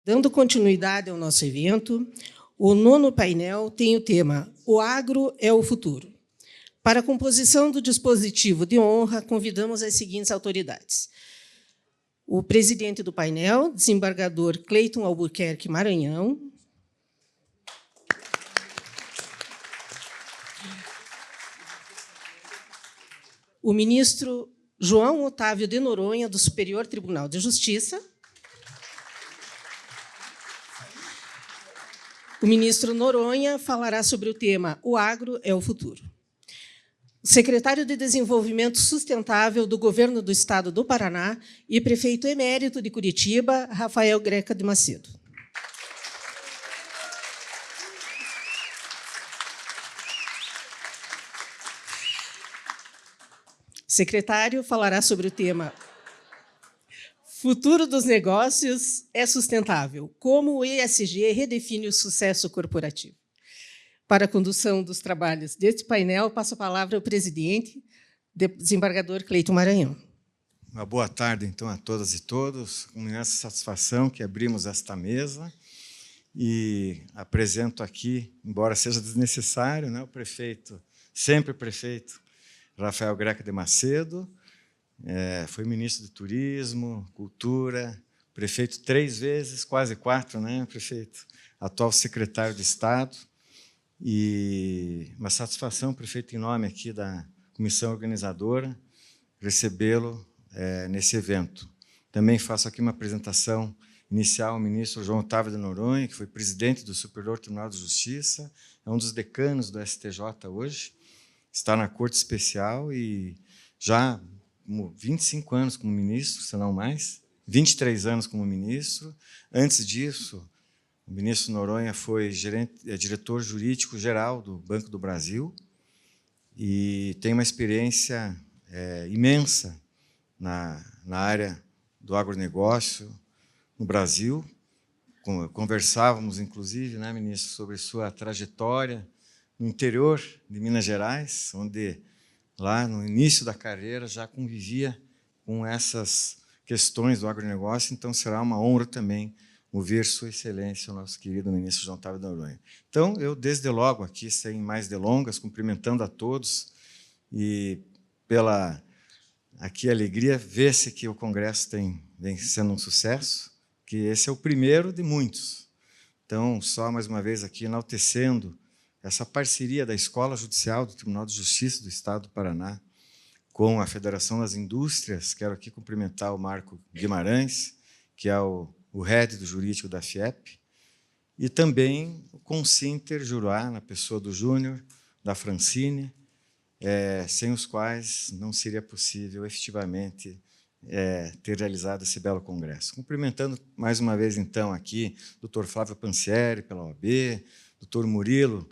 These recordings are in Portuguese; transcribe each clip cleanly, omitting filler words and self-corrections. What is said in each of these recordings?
Dando continuidade ao nosso evento, o 9º painel tem o tema O Agro é o Futuro. Para a composição do dispositivo de honra, convidamos as seguintes autoridades. O presidente do painel, desembargador Cleiton Albuquerque Maranhão. O ministro João Otávio de Noronha, do Superior Tribunal de Justiça. O ministro Noronha falará sobre o tema O Agro é o Futuro. O secretário de Desenvolvimento Sustentável do Governo do Estado do Paraná e prefeito emérito de Curitiba, Rafael Greca de Macedo. O secretário falará sobre o tema Futuro dos negócios é sustentável. Como o ESG redefine o sucesso corporativo. Para a condução dos trabalhos deste painel, passo a palavra ao presidente, desembargador Cleiton Maranhão. Uma boa tarde, então, a todas e todos. Com imensa satisfação que abrimos esta mesa e apresento aqui, embora seja desnecessário, né, o prefeito, sempre prefeito, Rafael Greca de Macedo. Foi ministro de Turismo, Cultura, prefeito 3 vezes, quase 4, né, prefeito? Atual secretário de Estado. E uma satisfação, prefeito, em nome aqui da comissão organizadora, recebê-lo nesse evento. Também faço aqui uma apresentação inicial ao ministro João Otávio de Noronha, que foi presidente do Superior Tribunal de Justiça, é um dos decanos do STJ hoje, está na Corte Especial e já 25 anos como ministro, se não mais, 23 anos como ministro. Antes disso, o ministro Noronha foi diretor jurídico-geral do Banco do Brasil e tem uma experiência imensa na área do agronegócio no Brasil. Conversávamos, inclusive, né, ministro, sobre sua trajetória no interior de Minas Gerais, onde, lá no início da carreira, já convivia com essas questões do agronegócio, então será uma honra também ouvir Sua Excelência, o nosso querido ministro João Otávio de Noronha. Então, eu, desde logo aqui, sem mais delongas, cumprimentando a todos e pela alegria, ver-se que o Congresso vem sendo um sucesso, que esse é o primeiro de muitos. Então, só mais uma vez aqui, enaltecendo essa parceria da Escola Judicial do Tribunal de Justiça do Estado do Paraná com a Federação das Indústrias. Quero aqui cumprimentar o Marco Guimarães, que é o head do jurídico da FIEP, e também o Consinter Juruá, na pessoa do Júnior, da Francine, sem os quais não seria possível, efetivamente, ter realizado esse belo congresso. Cumprimentando mais uma vez, então, aqui, o Dr. Flávio Pansieri, pela OAB, Dr. Murilo,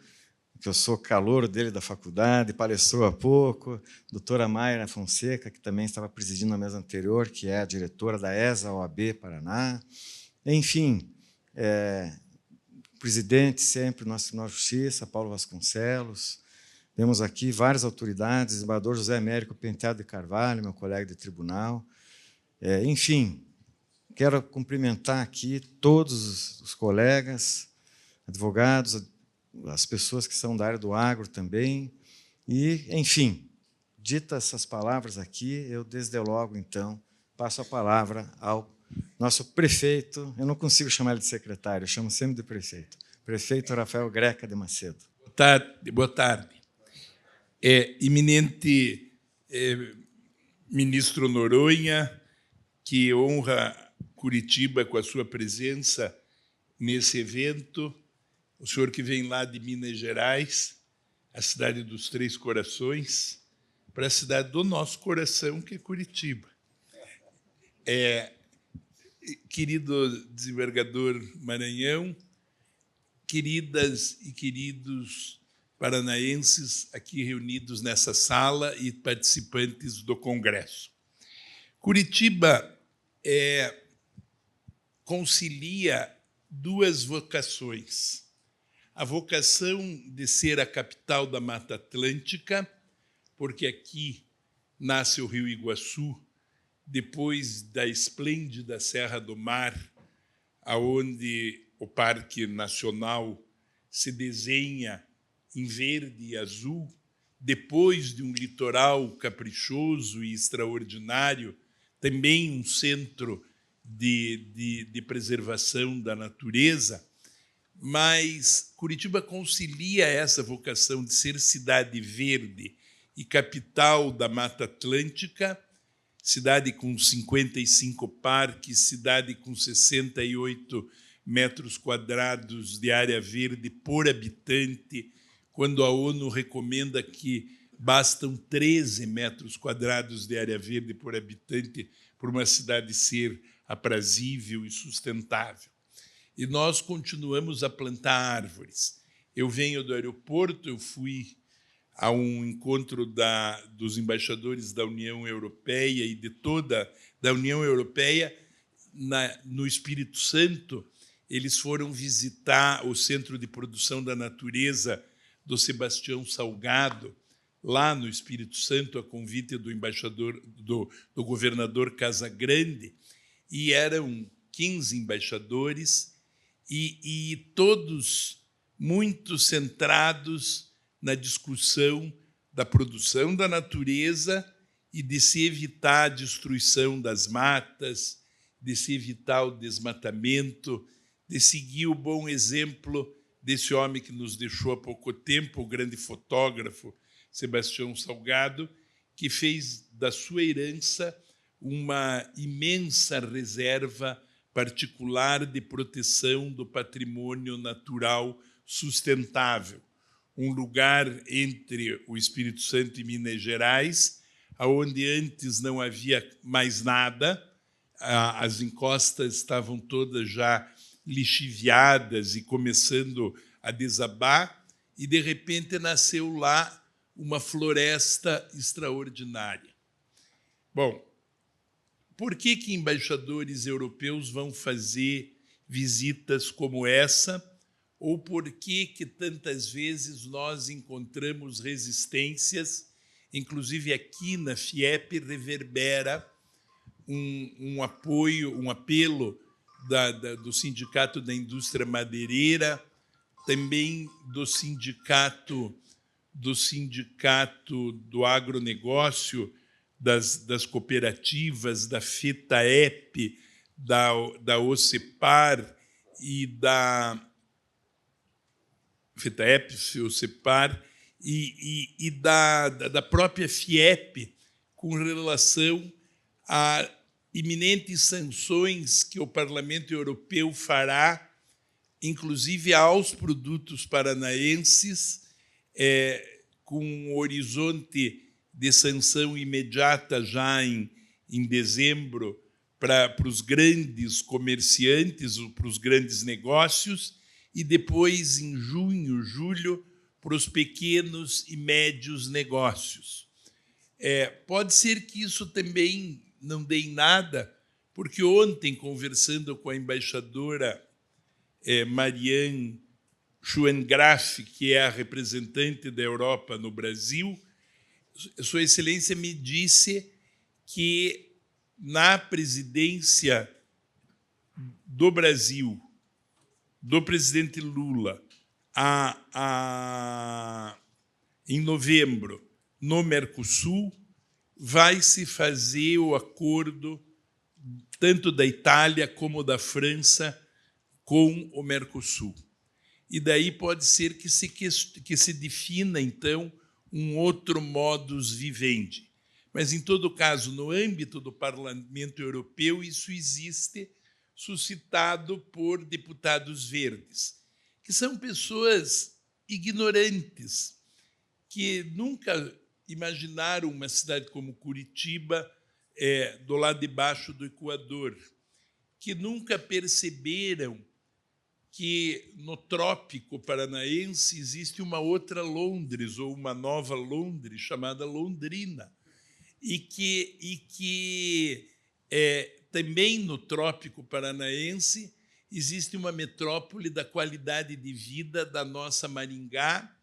que eu sou calouro dele da faculdade, palestrou há pouco, doutora Mayra Fonseca, que também estava presidindo na mesa anterior, que é a diretora da ESA OAB Paraná. Enfim, presidente sempre do nosso Tribunal de Justiça, Paulo Vasconcelos. Temos aqui várias autoridades, desembargador José Américo Penteado de Carvalho, meu colega de tribunal. Enfim, quero cumprimentar aqui todos os colegas, advogados, as pessoas que são da área do agro também. E, enfim, ditas essas palavras aqui, eu, desde logo, então, passo a palavra ao nosso prefeito. Eu não consigo chamar ele de secretário, eu chamo sempre de prefeito. Prefeito Rafael Greca de Macedo. Boa tarde. Eminente ministro Noronha, que honra Curitiba com a sua presença nesse evento, o senhor que vem lá de Minas Gerais, a cidade dos Três Corações, para a cidade do nosso coração, que é Curitiba. Querido desembargador Maranhão, queridas e queridos paranaenses aqui reunidos nessa sala e participantes do Congresso. Curitiba concilia 2 vocações. A vocação de ser a capital da Mata Atlântica, porque aqui nasce o Rio Iguaçu, depois da esplêndida Serra do Mar, aonde o Parque Nacional se desenha em verde e azul, depois de um litoral caprichoso e extraordinário, também um centro de preservação da natureza, mas Curitiba concilia essa vocação de ser cidade verde e capital da Mata Atlântica, cidade com 55 parques, cidade com 68 metros quadrados de área verde por habitante, quando a ONU recomenda que bastam 13 metros quadrados de área verde por habitante por uma cidade ser aprazível e sustentável. E nós continuamos a plantar árvores. Eu venho do aeroporto, eu fui a um encontro dos embaixadores da União Europeia e de toda da União Europeia no Espírito Santo. Eles foram visitar o Centro de Produção da Natureza do Sebastião Salgado, lá no Espírito Santo, a convite do embaixador, do governador Casagrande, e eram 15 embaixadores, e todos muito centrados na discussão da produção da natureza e de se evitar a destruição das matas, de se evitar o desmatamento, de seguir o bom exemplo desse homem que nos deixou há pouco tempo, o grande fotógrafo Sebastião Salgado, que fez da sua herança uma imensa reserva particular de proteção do patrimônio natural sustentável. Um lugar entre o Espírito Santo e Minas Gerais, onde antes não havia mais nada, as encostas estavam todas já lixiviadas e começando a desabar, e, de repente, nasceu lá uma floresta extraordinária. Bom, por que embaixadores europeus vão fazer visitas como essa? Ou por que tantas vezes nós encontramos resistências, inclusive aqui na FIEP reverbera um apoio, um apelo do Sindicato da Indústria Madeireira, também do Sindicato do Agronegócio, das cooperativas, da FETAEP, da OCEPAR e da FETAEP, OCEPAR, e da própria FIEP, com relação a iminentes sanções que o Parlamento Europeu fará, inclusive aos produtos paranaenses, com um horizonte de sanção imediata já em dezembro para os grandes comerciantes, para os grandes negócios, e depois, em junho, julho, para os pequenos e médios negócios. Pode ser que isso também não dê em nada, porque ontem, conversando com a embaixadora Marianne Schwengraf, que é a representante da Europa no Brasil, Sua Excelência me disse que, na presidência do Brasil, do presidente Lula, em novembro, no Mercosul, vai se fazer o acordo tanto da Itália como da França com o Mercosul. E daí pode ser que se defina, então, um outro modus vivendi. Mas, em todo caso, no âmbito do Parlamento Europeu, isso existe, suscitado por deputados verdes, que são pessoas ignorantes, que nunca imaginaram uma cidade como Curitiba do lado de baixo do Equador, que nunca perceberam que no trópico paranaense existe uma outra Londres, ou uma nova Londres, chamada Londrina, e que também no trópico paranaense existe uma metrópole da qualidade de vida da nossa Maringá,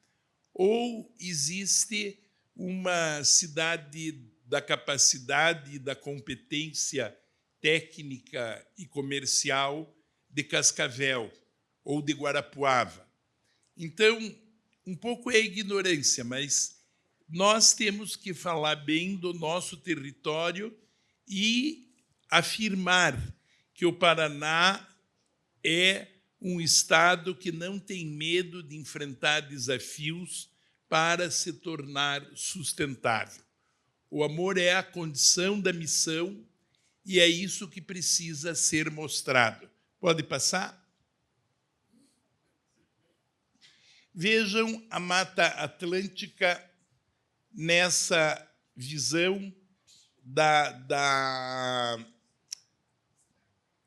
ou existe uma cidade da capacidade e da competência técnica e comercial de Cascavel ou de Guarapuava. Então, um pouco é ignorância, mas nós temos que falar bem do nosso território e afirmar que o Paraná é um estado que não tem medo de enfrentar desafios para se tornar sustentável. O amor é a condição da missão e é isso que precisa ser mostrado. Pode passar? Vejam a Mata Atlântica nessa visão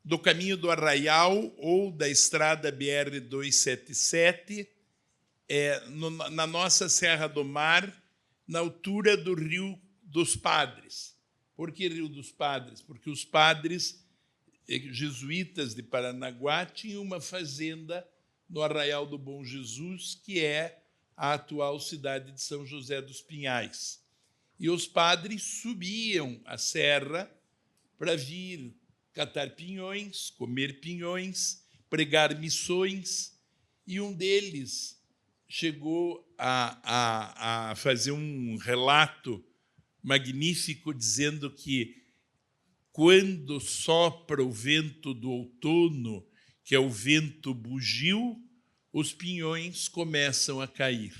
do caminho do Arraial ou da estrada BR-277, na nossa Serra do Mar, na altura do Rio dos Padres. Por que Rio dos Padres? Porque os padres jesuítas de Paranaguá tinham uma fazenda no Arraial do Bom Jesus, que é a atual cidade de São José dos Pinhais. E os padres subiam a serra para vir catar pinhões, comer pinhões, pregar missões, e um deles chegou a fazer um relato magnífico, dizendo que quando sopra o vento do outono, que é o vento bugio, os pinhões começam a cair.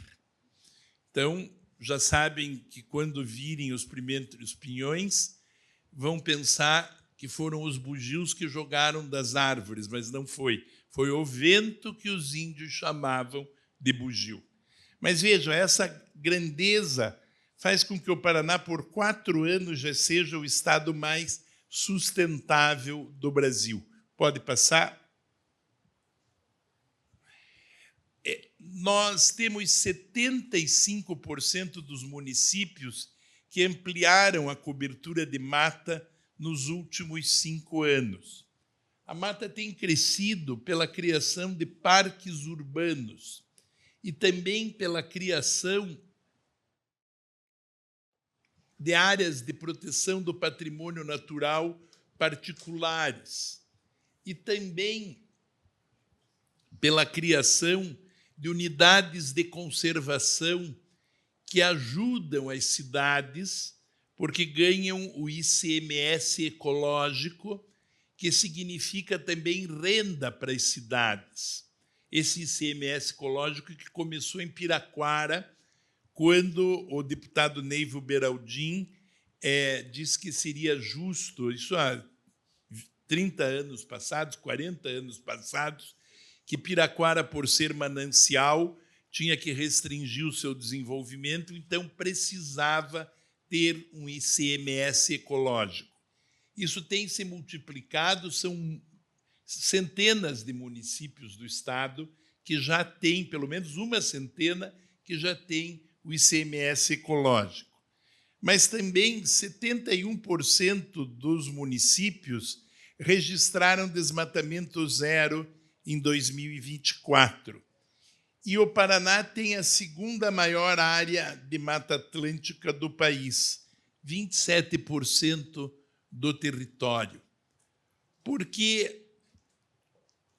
Então, já sabem que quando virem os primeiros pinhões, vão pensar que foram os bugios que jogaram das árvores, mas não foi. Foi o vento que os índios chamavam de bugio. Mas vejam, essa grandeza faz com que o Paraná, por 4 anos, já seja o estado mais sustentável do Brasil. Pode passar? Nós temos 75% dos municípios que ampliaram a cobertura de mata nos últimos 5 anos. A mata tem crescido pela criação de parques urbanos e também pela criação de áreas de proteção do patrimônio natural particulares e também pela criação de unidades de conservação que ajudam as cidades, porque ganham o ICMS ecológico, que significa também renda para as cidades. Esse ICMS ecológico que começou em Piraquara, quando o deputado Neivo Beraldin disse que seria justo, isso há 30 anos passados, 40 anos passados, que Piraquara, por ser manancial, tinha que restringir o seu desenvolvimento, então precisava ter um ICMS ecológico. Isso tem se multiplicado, são centenas de municípios do estado que já têm, pelo menos uma centena, que já tem o ICMS ecológico. Mas também 71% dos municípios registraram desmatamento zero em 2024. E o Paraná tem a segunda maior área de Mata Atlântica do país, 27% do território. Porque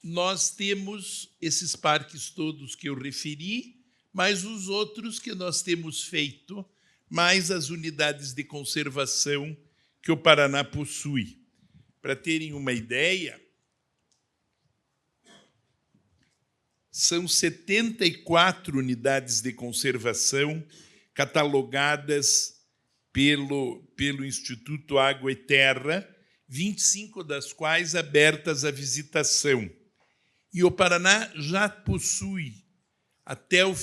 nós temos esses parques todos que eu referi, mais os outros que nós temos feito, mais as unidades de conservação que o Paraná possui. Para terem uma ideia, são 74 unidades de conservação catalogadas pelo Instituto Água e Terra, 25 das quais abertas à visitação. E o Paraná já possuía, até o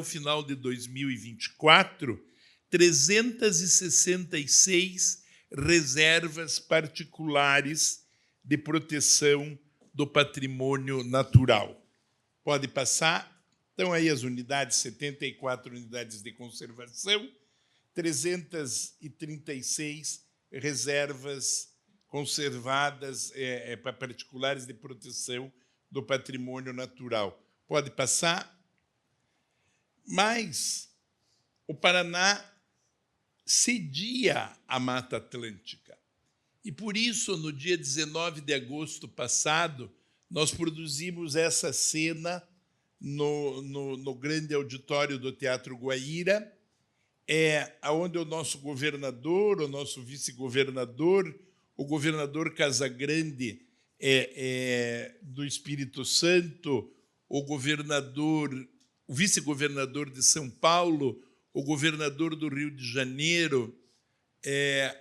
final de 2024, 366 reservas particulares de proteção do patrimônio natural. Pode passar. Então, aí as unidades, 74 unidades de conservação, 336 reservas conservadas para particulares de proteção do patrimônio natural. Pode passar. Mas o Paraná cedia a Mata Atlântica. E, por isso, no dia 19 de agosto passado, nós produzimos essa cena no grande auditório do Teatro Guaíra, onde o nosso governador, o nosso vice-governador, o governador Casagrande do Espírito Santo, o vice-governador de São Paulo, o governador do Rio de Janeiro,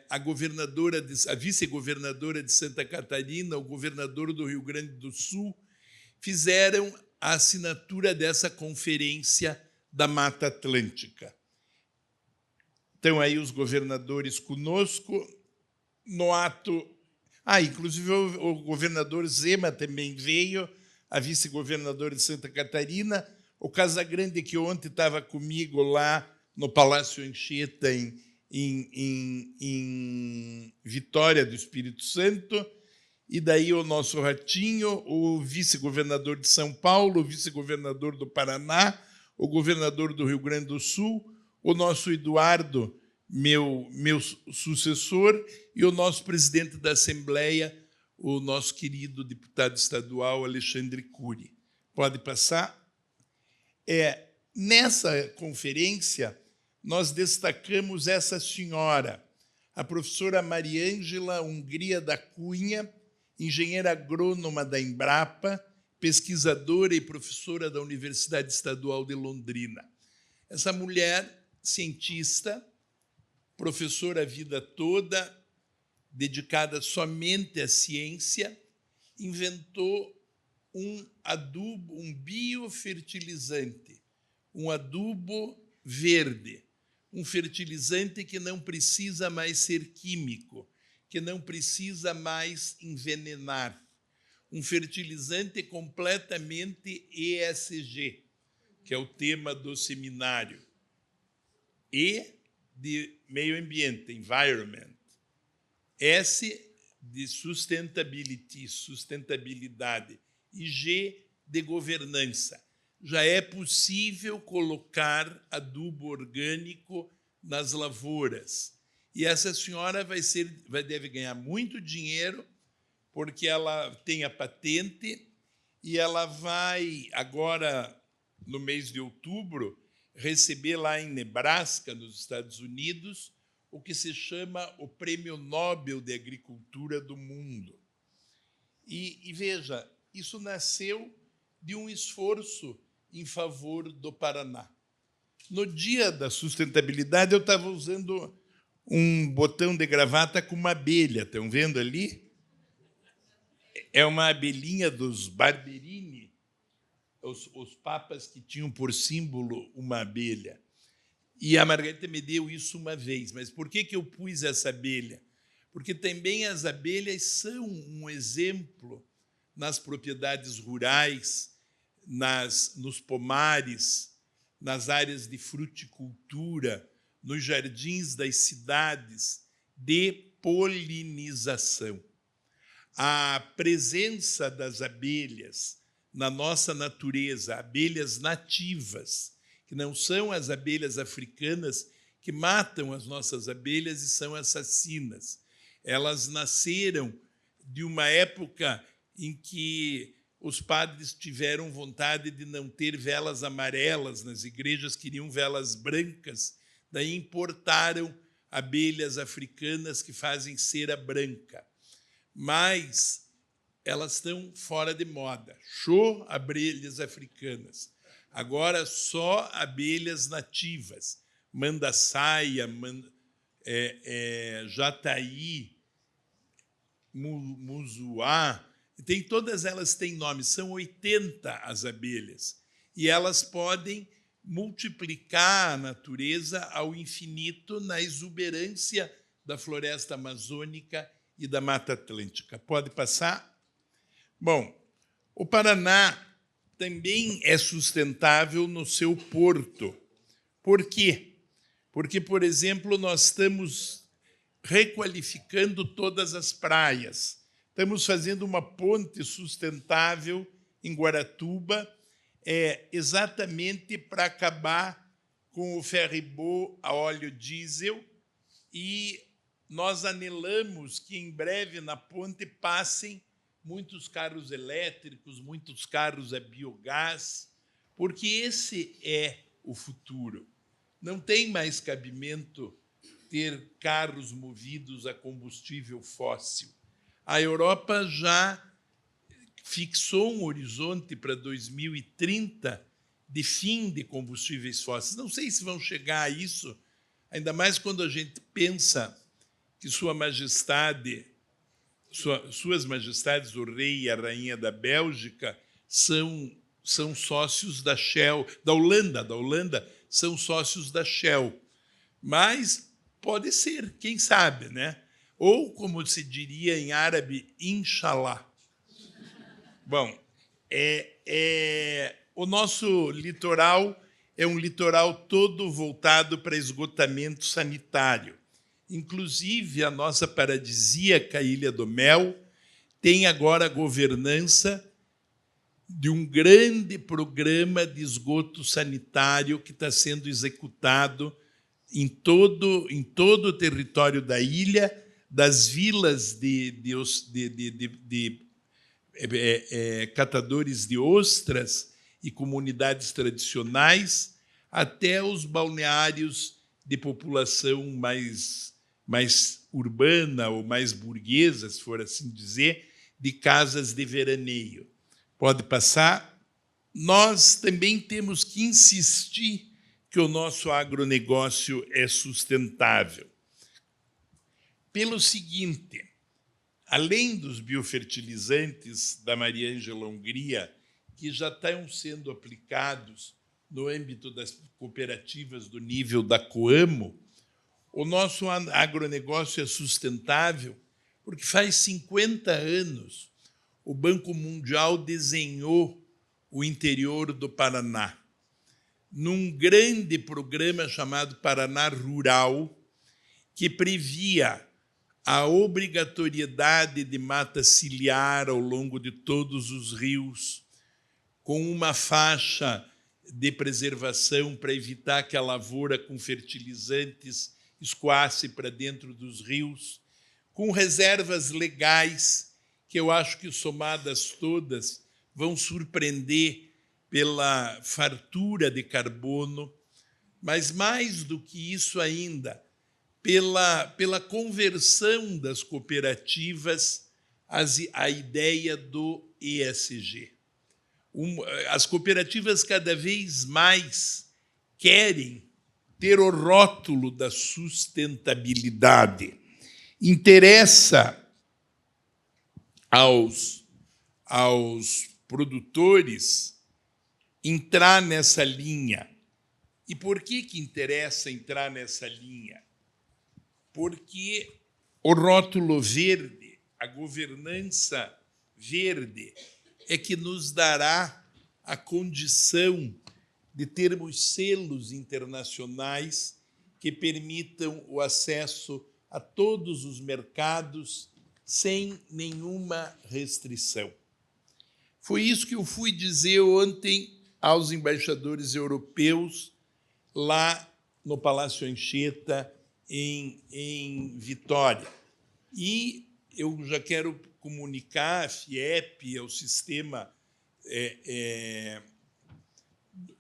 a vice-governadora de Santa Catarina, o governador do Rio Grande do Sul, fizeram a assinatura dessa Conferência da Mata Atlântica. Estão aí os governadores conosco. No ato... inclusive o governador Zema também veio, a vice-governadora de Santa Catarina, o Casagrande, que ontem estava comigo lá no Palácio Anchieta, em Vitória do Espírito Santo, e daí o nosso Ratinho, o vice-governador de São Paulo, o vice-governador do Paraná, o governador do Rio Grande do Sul, o nosso Eduardo, meu sucessor, e o nosso presidente da Assembleia, o nosso querido deputado estadual Alexandre Cury. Pode passar? Nessa conferência, nós destacamos essa senhora, a professora Mariângela Hungria da Cunha, engenheira agrônoma da Embrapa, pesquisadora e professora da Universidade Estadual de Londrina. Essa mulher, cientista, professora a vida toda, dedicada somente à ciência, inventou um adubo, um biofertilizante, um adubo verde, um fertilizante que não precisa mais ser químico, que não precisa mais envenenar, um fertilizante completamente ESG, que é o tema do seminário, E de meio ambiente, environment, S de sustainability, sustentabilidade, e G de governança. Já é possível colocar adubo orgânico nas lavouras. E essa senhora deve ganhar muito dinheiro, porque ela tem a patente e ela vai, agora, no mês de outubro, receber lá em Nebraska, nos Estados Unidos, o que se chama o Prêmio Nobel de Agricultura do Mundo. E veja, isso nasceu de um esforço em favor do Paraná. No dia da sustentabilidade, eu estava usando um botão de gravata com uma abelha. Estão vendo ali? É uma abelhinha dos Barberini, os papas que tinham por símbolo uma abelha. E a Margarita me deu isso uma vez. Mas por que eu pus essa abelha? Porque também as abelhas são um exemplo nas propriedades rurais, nos pomares, nas áreas de fruticultura, nos jardins das cidades, de polinização. A presença das abelhas na nossa natureza, abelhas nativas, que não são as abelhas africanas que matam as nossas abelhas e são assassinas. Elas nasceram de uma época em que os padres tiveram vontade de não ter velas amarelas nas igrejas, queriam velas brancas, daí importaram abelhas africanas que fazem cera branca. Mas elas estão fora de moda. Show abelhas africanas. Agora só abelhas nativas. Mandaçaia, jataí, muzuá. Todas elas têm nome, são 80 as abelhas. E elas podem multiplicar a natureza ao infinito na exuberância da floresta amazônica e da Mata Atlântica. Pode passar? Bom, o Paraná também é sustentável no seu porto. Por quê? Porque, por exemplo, nós estamos requalificando todas as praias. Estamos fazendo uma ponte sustentável em Guaratuba, exatamente para acabar com o ferry-boat a óleo diesel e nós anelamos que, em breve, na ponte passem muitos carros elétricos, muitos carros a biogás, porque esse é o futuro. Não tem mais cabimento ter carros movidos a combustível fóssil. A Europa já fixou um horizonte para 2030 de fim de combustíveis fósseis. Não sei se vão chegar a isso, ainda mais quando a gente pensa que Suas Majestades, o rei e a rainha da Bélgica, são sócios da Shell, da Holanda são sócios da Shell. Mas pode ser, quem sabe, né? Ou, como se diria em árabe, inshallah. Bom, o nosso litoral é um litoral todo voltado para esgotamento sanitário. Inclusive, a nossa paradisíaca Ilha do Mel tem agora a governança de um grande programa de esgoto sanitário que está sendo executado em todo o território da ilha, das vilas de catadores de ostras e comunidades tradicionais, até os balneários de população mais urbana ou mais burguesa, se for assim dizer, de casas de veraneio. Pode passar. Nós também temos que insistir que o nosso agronegócio é sustentável. Pelo seguinte, além dos biofertilizantes da Maria Ângela Hungria, que já estão sendo aplicados no âmbito das cooperativas do nível da Coamo, o nosso agronegócio é sustentável porque faz 50 anos o Banco Mundial desenhou o interior do Paraná num grande programa chamado Paraná Rural, que previa a obrigatoriedade de mata ciliar ao longo de todos os rios, com uma faixa de preservação para evitar que a lavoura com fertilizantes escoasse para dentro dos rios, com reservas legais, que eu acho que, somadas todas, vão surpreender pela fartura de carbono, mas, mais do que isso ainda, pela conversão das cooperativas à ideia do ESG. As cooperativas cada vez mais querem ter o rótulo da sustentabilidade. Interessa aos produtores entrar nessa linha. E por que interessa entrar nessa linha? Porque o rótulo verde, a governança verde, é que nos dará a condição de termos selos internacionais que permitam o acesso a todos os mercados sem nenhuma restrição. Foi isso que eu fui dizer ontem aos embaixadores europeus lá no Palácio Anchieta, em Vitória. E eu já quero comunicar à FIEP, ao sistema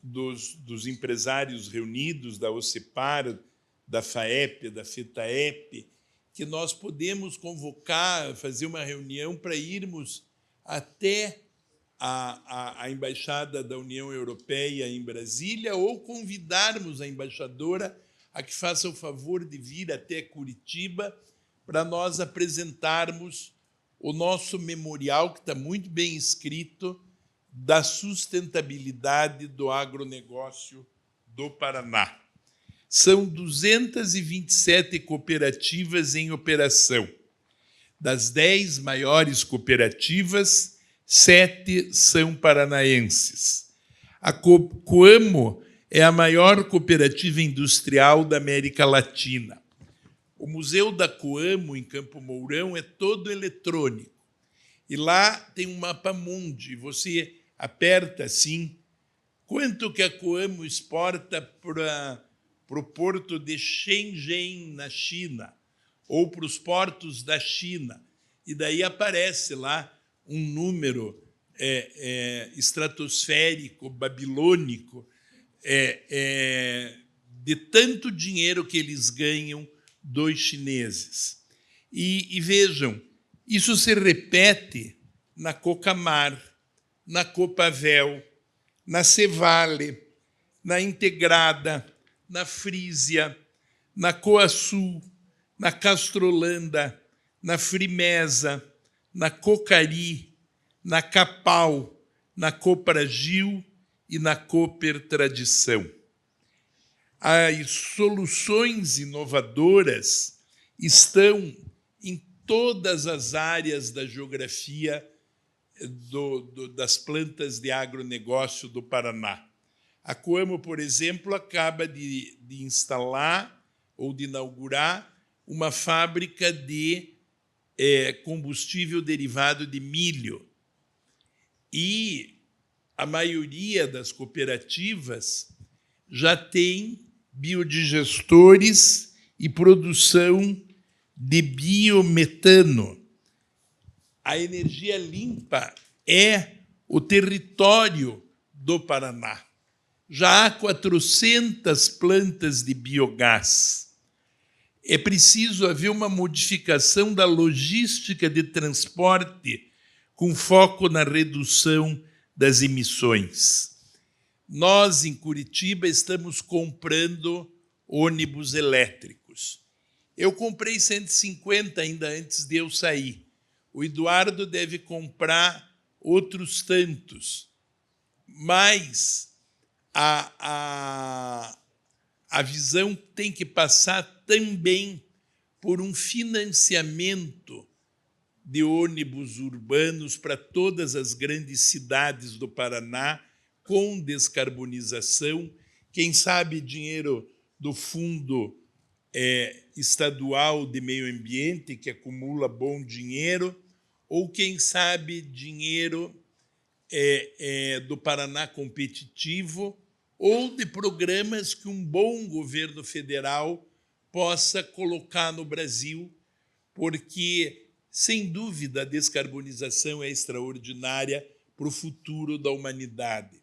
dos empresários reunidos, da OCEPAR, da FAEP, da FETAEP, que nós podemos convocar, fazer uma reunião para irmos até a Embaixada da União Europeia em Brasília ou convidarmos a embaixadora a que faça o favor de vir até Curitiba para nós apresentarmos o nosso memorial, que está muito bem escrito, da sustentabilidade do agronegócio do Paraná. São 227 cooperativas em operação. Das 10 maiores cooperativas, 7 são paranaenses. A Coamo é a maior cooperativa industrial da América Latina. O Museu da Coamo, em Campo Mourão, é todo eletrônico. E lá tem um mapa-mundi. Você aperta assim, quanto que a Coamo exporta para o porto de Shenzhen, na China. ou para os portos da China. E daí aparece lá um número estratosférico, babilônico, de tanto dinheiro que eles ganham dos chineses. E vejam, isso se repete na Cocamar, na Copavel, na Cevale, na Integrada, na Frisia, na Coasul, na Castrolanda, na Frimesa, na Cocari, na Capal, na Copragil e na Cooper Tradição. As soluções inovadoras estão em todas as áreas da geografia das plantas de agronegócio do Paraná. A Coamo, por exemplo, acaba de instalar ou de inaugurar uma fábrica de combustível derivado de milho. E a maioria das cooperativas já tem biodigestores e produção de biometano. A energia limpa é o território do Paraná. Já há 400 plantas de biogás. É preciso haver uma modificação da logística de transporte com foco na redução das emissões. Nós, em Curitiba, estamos comprando ônibus elétricos. Eu comprei 150 ainda antes de eu sair. O Eduardo deve comprar outros tantos. Mas a visão tem que passar também por um financiamento de ônibus urbanos para todas as grandes cidades do Paraná, com descarbonização, quem sabe dinheiro do Fundo Estadual de Meio Ambiente, que acumula bom dinheiro, ou quem sabe dinheiro do Paraná Competitivo, ou de programas que um bom governo federal possa colocar no Brasil, porque, sem dúvida, a descarbonização é extraordinária para o futuro da humanidade.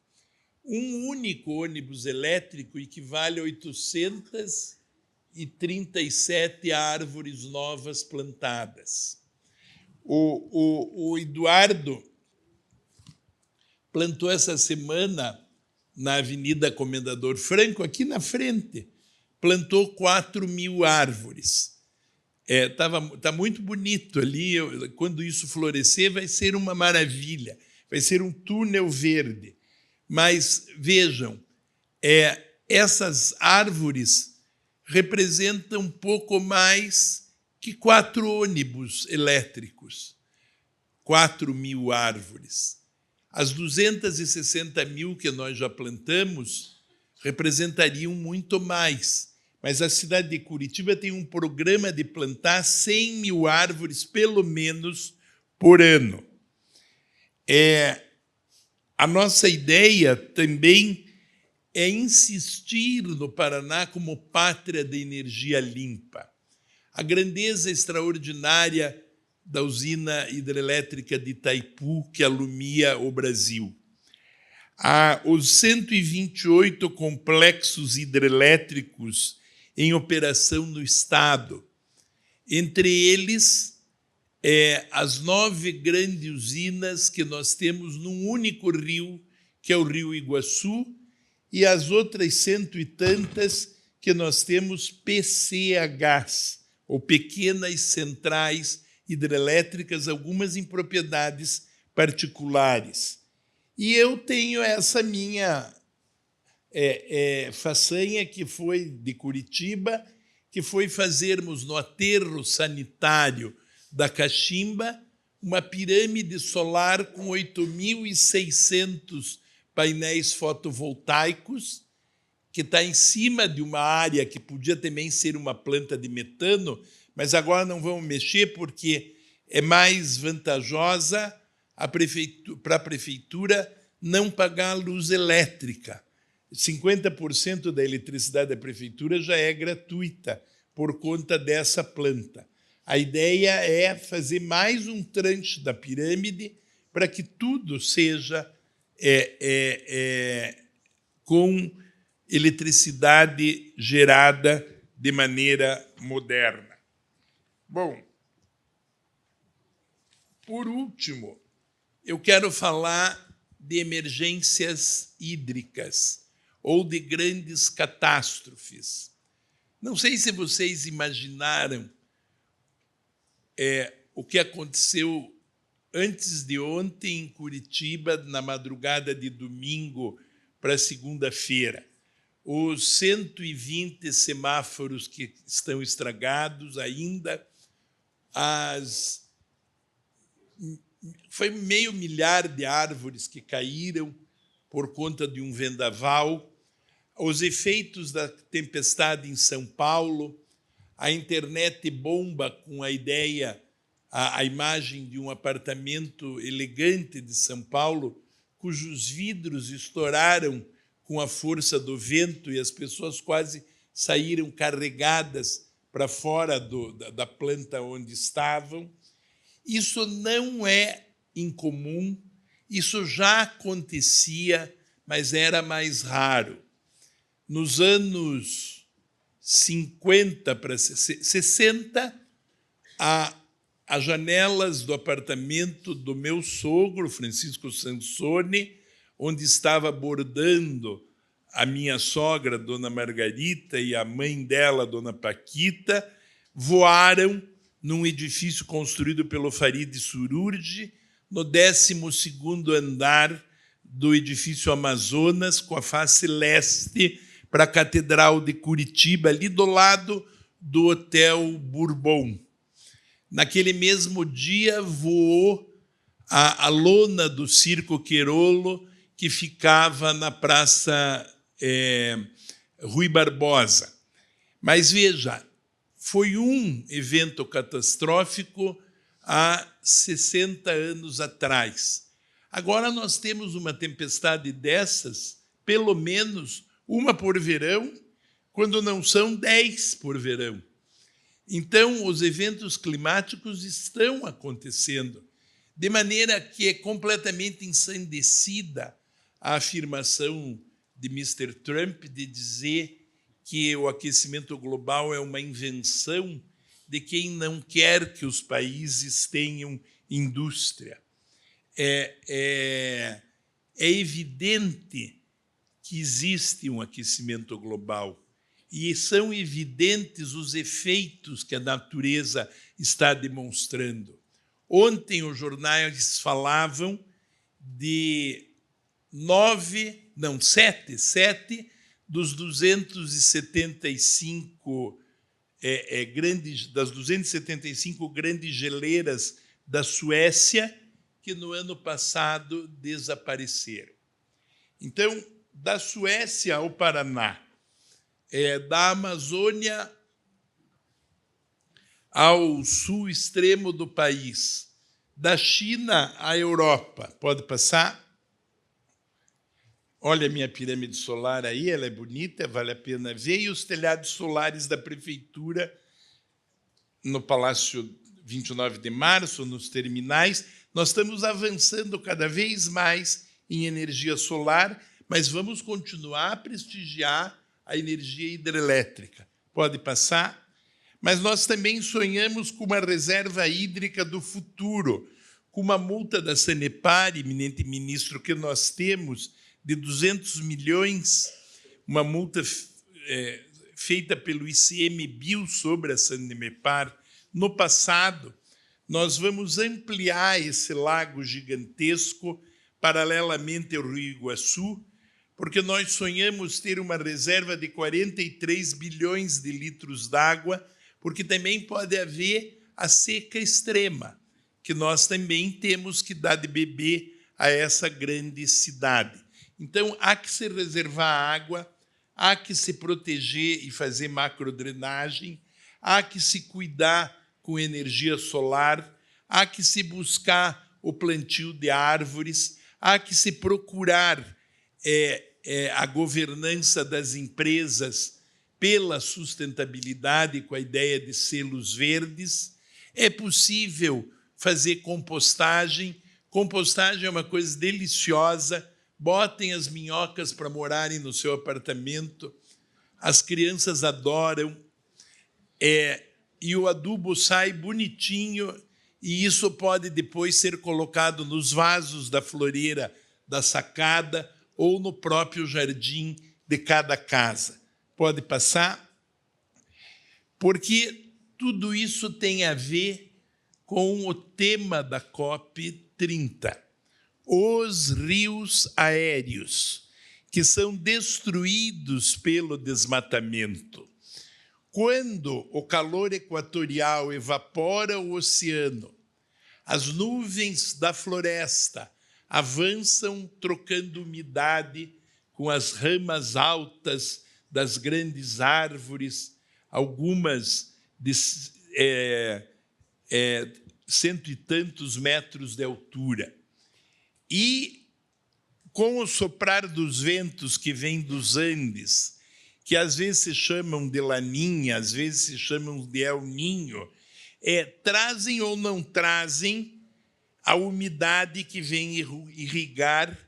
Um único ônibus elétrico equivale a 837 árvores novas plantadas. O Eduardo plantou essa semana na Avenida Comendador Franco, aqui na frente, plantou 4.000 árvores. Tá muito bonito ali. Quando isso florescer, vai ser uma maravilha. Vai ser um túnel verde. Mas, vejam, essas árvores representam pouco mais que 4 ônibus elétricos. 4.000 árvores. As 260.000 que nós já plantamos representariam muito mais. Mas a cidade de Curitiba tem um programa de plantar 100.000 árvores, pelo menos, por ano. A nossa ideia também é insistir no Paraná como pátria da energia limpa. A grandeza extraordinária da usina hidrelétrica de Itaipu, que alumia o Brasil. Os 128 complexos hidrelétricos em operação no Estado, entre eles as 9 grandes usinas que nós temos num único rio, que é o Rio Iguaçu, e as outras 100 e tantas que nós temos PCHs, ou pequenas centrais hidrelétricas, algumas em propriedades particulares. E eu tenho essa minha façanha, que foi de Curitiba, que foi fazermos no aterro sanitário da Cachimba uma pirâmide solar com 8.600 painéis fotovoltaicos, que está em cima de uma área que podia também ser uma planta de metano, mas agora não vamos mexer porque é mais vantajosa para a prefeitura não pagar a luz elétrica. 50% da eletricidade da prefeitura já é gratuita por conta dessa planta. A ideia é fazer mais um tranche da pirâmide para que tudo seja com eletricidade gerada de maneira moderna. Bom, por último, eu quero falar de emergências hídricas ou de grandes catástrofes. Não sei se vocês imaginaram o que aconteceu antes de ontem em Curitiba, na madrugada de domingo para segunda-feira. Os 120 semáforos que estão estragados ainda, foi 500 mil de árvores que caíram por conta de um vendaval, os efeitos da tempestade em São Paulo, a internet bomba com a ideia, a imagem de um apartamento elegante de São Paulo, cujos vidros estouraram com a força do vento e as pessoas quase saíram carregadas para fora da planta onde estavam. Isso não é incomum, isso já acontecia, mas era mais raro. Nos anos 50 para 60, as janelas do apartamento do meu sogro, Francisco Sansone, onde estava bordando a minha sogra, Dona Margarita, e a mãe dela, Dona Paquita, voaram num edifício construído pelo Farid Sururgi, no 12º andar do edifício Amazonas, com a face leste para a Catedral de Curitiba, ali do lado do Hotel Bourbon. Naquele mesmo dia, voou a lona do Circo Querolo, que ficava na Praça Rui Barbosa. Mas, veja, foi um evento catastrófico há 60 anos atrás. Agora nós temos uma tempestade dessas, pelo menos uma por verão, quando não são 10 por verão. Então, os eventos climáticos estão acontecendo, de maneira que é completamente ensandecida a afirmação de Mr. Trump de dizer que o aquecimento global é uma invenção de quem não quer que os países tenham indústria. É evidente que existe um aquecimento global e são evidentes os efeitos que a natureza está demonstrando. Ontem os jornais falavam de 7 dos 275 das 275 grandes geleiras da Suécia que no ano passado desapareceram. Então, da Suécia ao Paraná, da Amazônia ao sul extremo do país, da China à Europa. Pode passar? Olha a minha pirâmide solar aí, ela é bonita, vale a pena ver, e os telhados solares da prefeitura no Palácio 29 de Março, nos terminais. Nós estamos avançando cada vez mais em energia solar, mas vamos continuar a prestigiar a energia hidrelétrica. Pode passar? Mas nós também sonhamos com uma reserva hídrica do futuro, com uma multa da Sanepar, eminente ministro, que nós temos, de 200 milhões, uma multa feita pelo ICMBio sobre a Sanepar. No passado, nós vamos ampliar esse lago gigantesco paralelamente ao Rio Iguaçu, porque nós sonhamos ter uma reserva de 43 bilhões de litros d'água, porque também pode haver a seca extrema, que nós também temos que dar de beber a essa grande cidade. Então, há que se reservar água, há que se proteger e fazer macrodrenagem, há que se cuidar com energia solar, há que se buscar o plantio de árvores, há que se procurar a governança das empresas pela sustentabilidade, com a ideia de selos verdes, É possível fazer compostagem. Compostagem é uma coisa deliciosa. Botem as minhocas para morarem no seu apartamento. As crianças adoram. E o adubo sai bonitinho, e isso pode depois ser colocado nos vasos da floreira da sacada ou no próprio jardim de cada casa. Pode passar? Porque tudo isso tem a ver com o tema da COP30. Os rios aéreos, que são destruídos pelo desmatamento. Quando o calor equatorial evapora o oceano, as nuvens da floresta avançam trocando umidade com as ramas altas das grandes árvores, algumas de 100 e tantos metros de altura. E com o soprar dos ventos que vêm dos Andes, que às vezes se chamam de Laninha, às vezes se chamam de El Niño, trazem ou não trazem a umidade que vem irrigar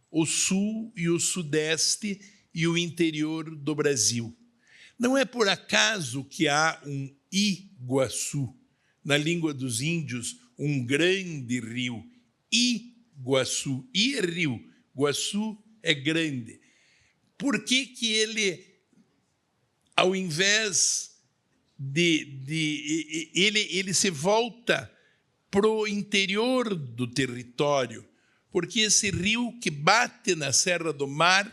o sul e o sudeste e o interior do Brasil. Não é por acaso que há um Iguaçu, na língua dos índios, um grande rio. Iguaçu, I é rio, Guaçu é grande. Por que que ele, ao invés ele se volta para o interior do território? Porque esse rio que bate na Serra do Mar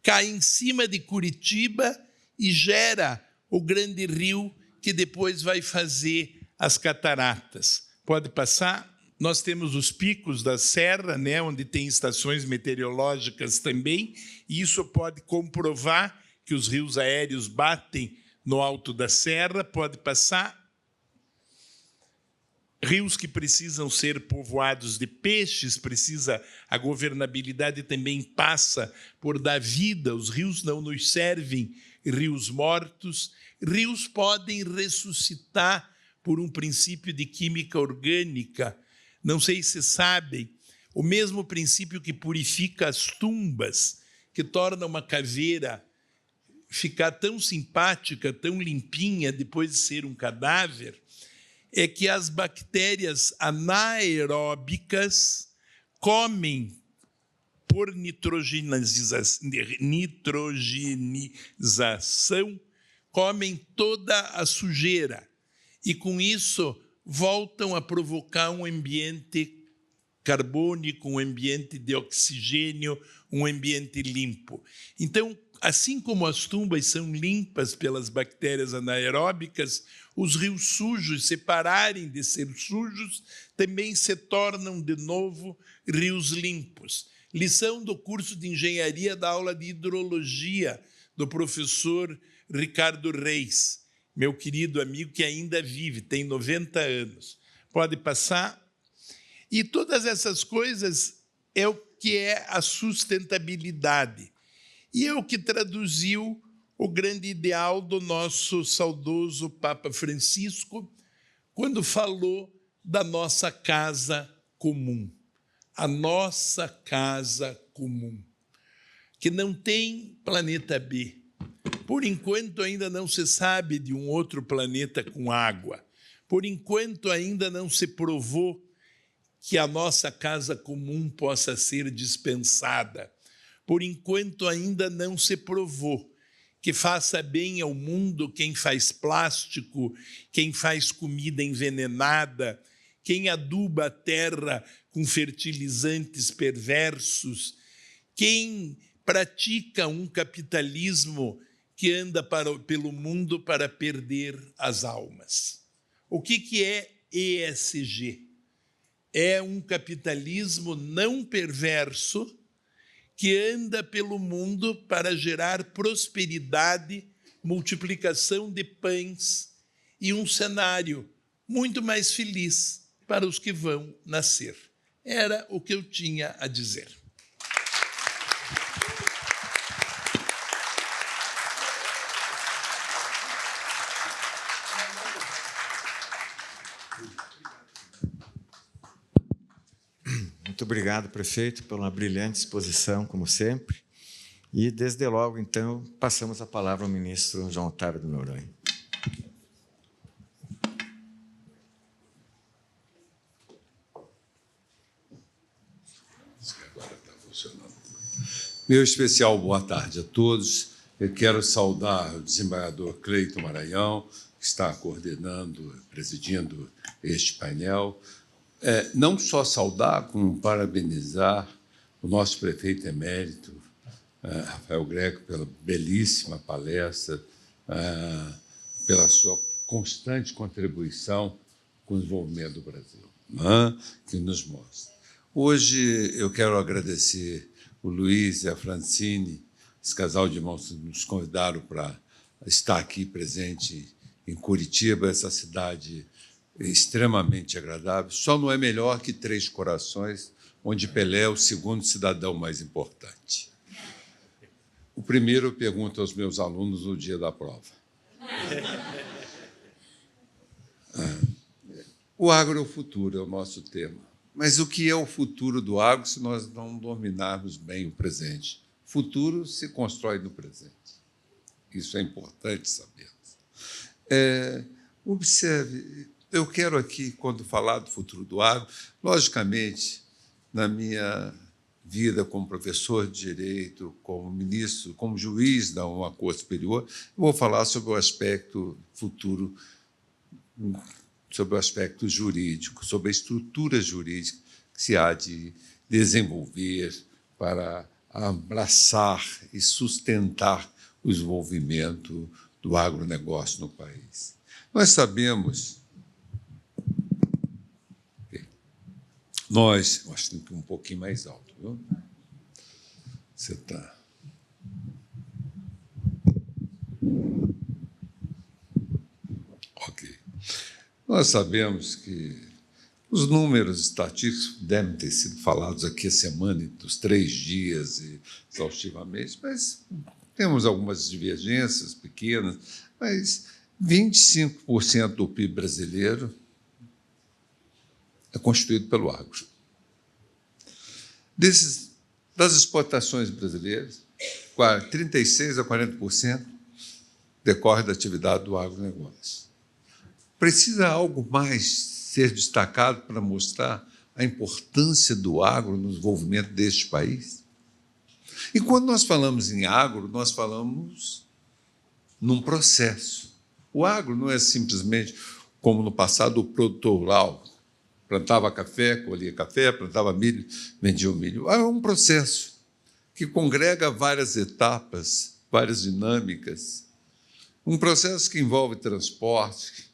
cai em cima de Curitiba e gera o grande rio que depois vai fazer as cataratas. Pode passar? Nós temos os picos da serra, né, onde tem estações meteorológicas também, e isso pode comprovar que os rios aéreos batem no alto da serra. Pode passar. Rios que precisam ser povoados de peixes, a governabilidade também passa por dar vida. Os rios não nos servem rios mortos. Rios podem ressuscitar por um princípio de química orgânica. Não sei se sabem, o mesmo princípio que purifica as tumbas, que torna uma caveira ficar tão simpática, tão limpinha depois de ser um cadáver, é que as bactérias anaeróbicas comem por nitrogenização, comem toda a sujeira e, com isso, voltam a provocar um ambiente carbônico, um ambiente de oxigênio, um ambiente limpo. Então, assim como as tumbas são limpas pelas bactérias anaeróbicas, os rios sujos, se pararem de ser sujos, também se tornam de novo rios limpos. Lição do curso de engenharia da aula de hidrologia do professor Ricardo Reis, meu querido amigo que ainda vive, tem 90 anos. Pode passar? E todas essas coisas é o que é a sustentabilidade. E é o que traduziu o grande ideal do nosso saudoso Papa Francisco, quando falou da nossa casa comum. A nossa casa comum, que não tem planeta B. Por enquanto, ainda não se sabe de um outro planeta com água. Por enquanto, ainda não se provou que a nossa casa comum possa ser dispensada. Por enquanto, ainda não se provou que faça bem ao mundo quem faz plástico, quem faz comida envenenada, quem aduba a terra com fertilizantes perversos, quem pratica um capitalismo que anda pelo mundo para perder as almas. O que é ESG? É um capitalismo não perverso que anda pelo mundo para gerar prosperidade, multiplicação de pães e um cenário muito mais feliz para os que vão nascer. Era o que eu tinha a dizer. Muito obrigado, prefeito, pela brilhante exposição, como sempre. E, desde logo, então, passamos a palavra ao ministro João Otávio de Noronha. Meu especial boa tarde a todos. Eu quero saudar o desembargador Cleiton Maranhão, que está coordenando, presidindo este painel. Não só saudar, como parabenizar o nosso prefeito emérito, Rafael Greco, pela belíssima palestra, pela sua constante contribuição com o desenvolvimento do Brasil, que nos mostra. Hoje eu quero agradecer o Luiz e a Francine, esse casal de irmãos que nos convidaram para estar aqui presente em Curitiba, essa cidade extremamente agradável. Só não é melhor que Três Corações, onde Pelé é o segundo cidadão mais importante. O primeiro eu pergunto aos meus alunos no dia da prova. O agro é o futuro, é o nosso tema. Mas o que é o futuro do agro se nós não dominarmos bem o presente? O futuro se constrói no presente. Isso é importante sabermos. Observe, eu quero aqui, quando falar do futuro do agro, logicamente, na minha vida como professor de direito, como ministro, como juiz de uma corte superior, eu vou falar sobre o aspecto futuro, sobre o aspecto jurídico, sobre a estrutura jurídica que se há de desenvolver para abraçar e sustentar o desenvolvimento do agronegócio no país. Nós sabemos, acho que tem que ir um pouquinho mais alto, viu? Você está... Ok. Nós sabemos que os números estatísticos devem ter sido falados aqui a semana, dos 3 dias, exaustivamente, mas temos algumas divergências pequenas, mas 25% do PIB brasileiro é constituído pelo agro. Das exportações brasileiras, 36% a 40% decorre da atividade do agronegócio. Precisa algo mais ser destacado para mostrar a importância do agro no desenvolvimento deste país? E quando nós falamos em agro, nós falamos num processo. O agro não é simplesmente, como no passado, o produtor rural. Plantava café, colhia café, plantava milho, vendia o milho. É um processo que congrega várias etapas, várias dinâmicas. Um processo que envolve transporte.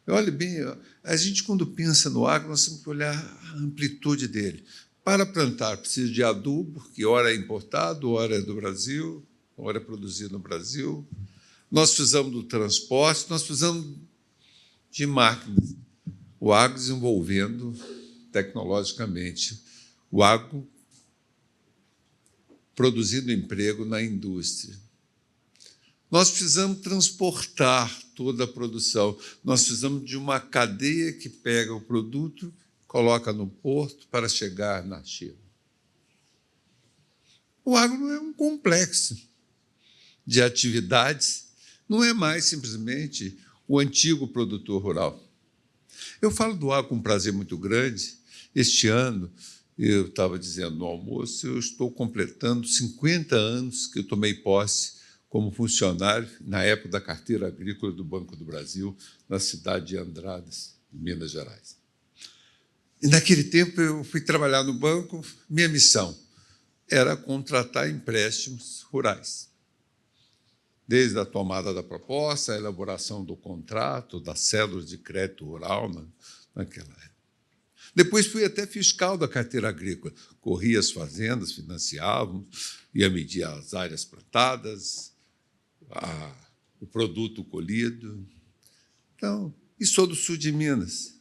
Olhe bem, a gente, quando pensa no agro, nós temos que olhar a amplitude dele. Para plantar, precisa de adubo, que ora é importado, ora é do Brasil, ora é produzido no Brasil. Nós precisamos do transporte, nós precisamos de máquinas. O agro desenvolvendo tecnologicamente, o agro produzindo emprego na indústria. Nós precisamos transportar toda a produção, nós precisamos de uma cadeia que pega o produto, coloca no porto para chegar na China. O agro é um complexo de atividades, não é mais simplesmente o antigo produtor rural. Eu falo do agro com um prazer muito grande. Este ano, eu estava dizendo no almoço, eu estou completando 50 anos que eu tomei posse como funcionário, na época da carteira agrícola do Banco do Brasil, na cidade de Andradas, em Minas Gerais. E, naquele tempo, eu fui trabalhar no banco, minha missão era contratar empréstimos rurais. Desde a tomada da proposta, a elaboração do contrato, das cédulas de crédito rural naquela época. Depois fui até fiscal da carteira agrícola, corria as fazendas, financiávamos, ia medir as áreas plantadas, o produto colhido. Então, e sou do sul de Minas,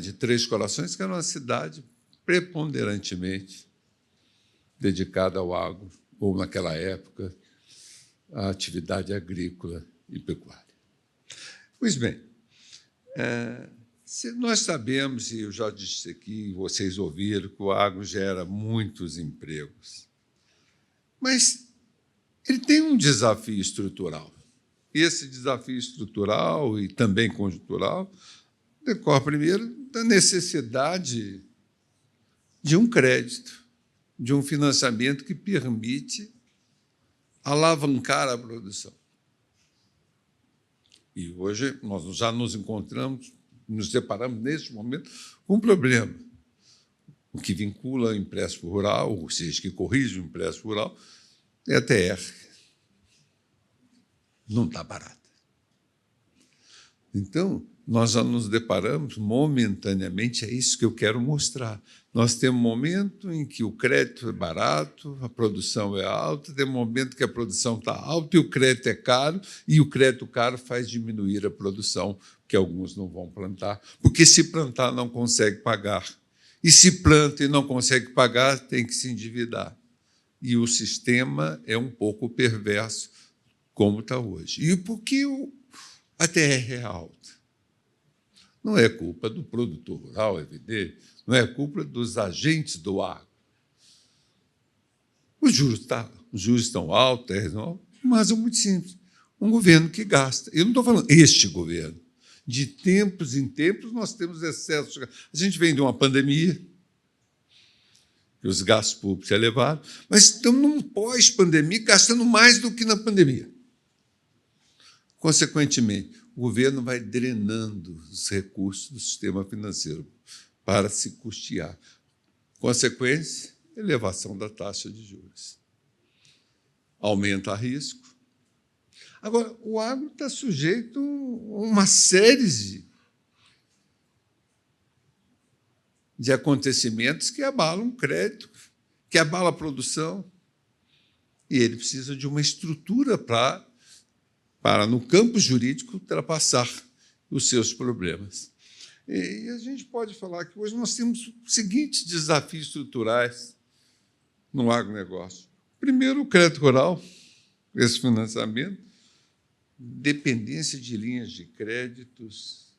de Três Corações, que era uma cidade preponderantemente dedicada ao agro, ou, naquela época, à atividade agrícola e pecuária. Pois bem, Nós sabemos, e eu já disse aqui, vocês ouviram, que o agro gera muitos empregos. Mas ele tem um desafio estrutural. E esse desafio estrutural e também conjuntural decorre, primeiro, da necessidade de um crédito, de um financiamento que permite alavancar a produção. E hoje nós já nos deparamos, neste momento, com um problema. O que vincula o empréstimo rural, ou seja, que corrige o empréstimo rural, é a TR. Não está barata. Então, nós já nos deparamos momentaneamente, é isso que eu quero mostrar. Nós temos um momento em que o crédito é barato, a produção é alta, tem um momento que a produção está alta e o crédito é caro, e o crédito caro faz diminuir a produção, que alguns não vão plantar, porque se plantar não consegue pagar. E se planta e não consegue pagar, tem que se endividar. E o sistema é um pouco perverso, como está hoje. E por que a TR é alta? Não é culpa do produtor rural, é evidente, não é culpa dos agentes do agro. Os juros estão altos, mas é muito simples. Um governo que gasta. Eu não estou falando este governo. De tempos em tempos, nós temos excesso. A gente vem de uma pandemia, que os gastos públicos se elevaram, mas estamos num pós-pandemia gastando mais do que na pandemia. Consequentemente, o governo vai drenando os recursos do sistema financeiro para se custear. Consequência, elevação da taxa de juros. Aumenta risco. Agora, o agro está sujeito a uma série de acontecimentos que abalam o crédito, que abalam a produção, e ele precisa de uma estrutura para, no campo jurídico, ultrapassar os seus problemas. E a gente pode falar que hoje nós temos os seguintes desafios estruturais no agronegócio. Primeiro, o crédito rural, esse financiamento, dependência de linhas de créditos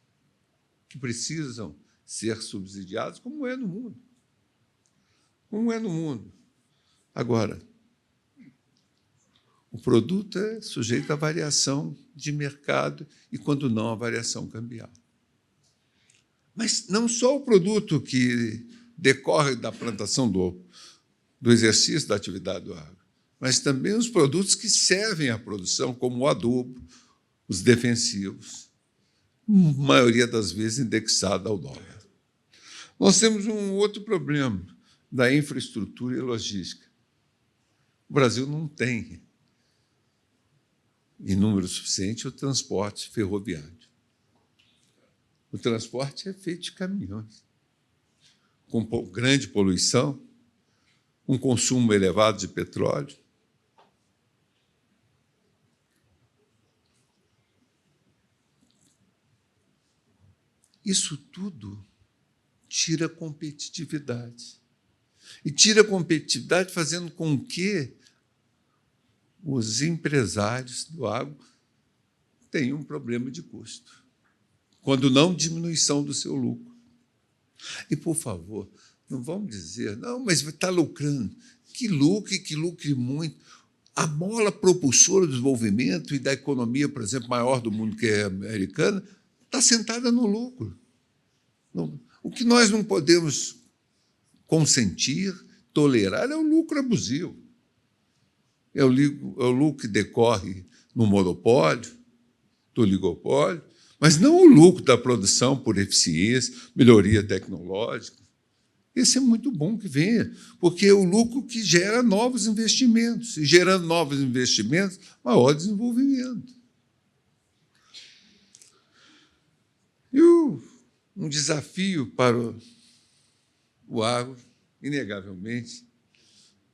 que precisam ser subsidiados, como é no mundo. Como é no mundo. Agora, o produto é sujeito à variação de mercado e, quando não, à variação cambial. Mas não só o produto que decorre da plantação do exercício da atividade do agro, mas também os produtos que servem à produção, como o adubo, os defensivos, maioria das vezes indexado ao dólar. Nós temos um outro problema da infraestrutura e logística. O Brasil não tem, em número suficiente, o transporte ferroviário. O transporte é feito de caminhões, com grande poluição, um consumo elevado de petróleo. Isso tudo tira competitividade. E tira competitividade fazendo com que os empresários do agro tenham um problema de custo, quando não diminuição do seu lucro. E, por favor, não vamos dizer, não, mas está lucrando. Que lucre muito. A mola propulsora do desenvolvimento e da economia, por exemplo, maior do mundo, que é a americana, está sentada no lucro. O que nós não podemos consentir, tolerar, é o lucro abusivo. É o lucro que decorre no monopólio, do oligopólio, mas não o lucro da produção por eficiência, melhoria tecnológica. Esse é muito bom que venha, porque é o lucro que gera novos investimentos, e gerando novos investimentos, maior desenvolvimento. E um desafio para o agro, inegavelmente,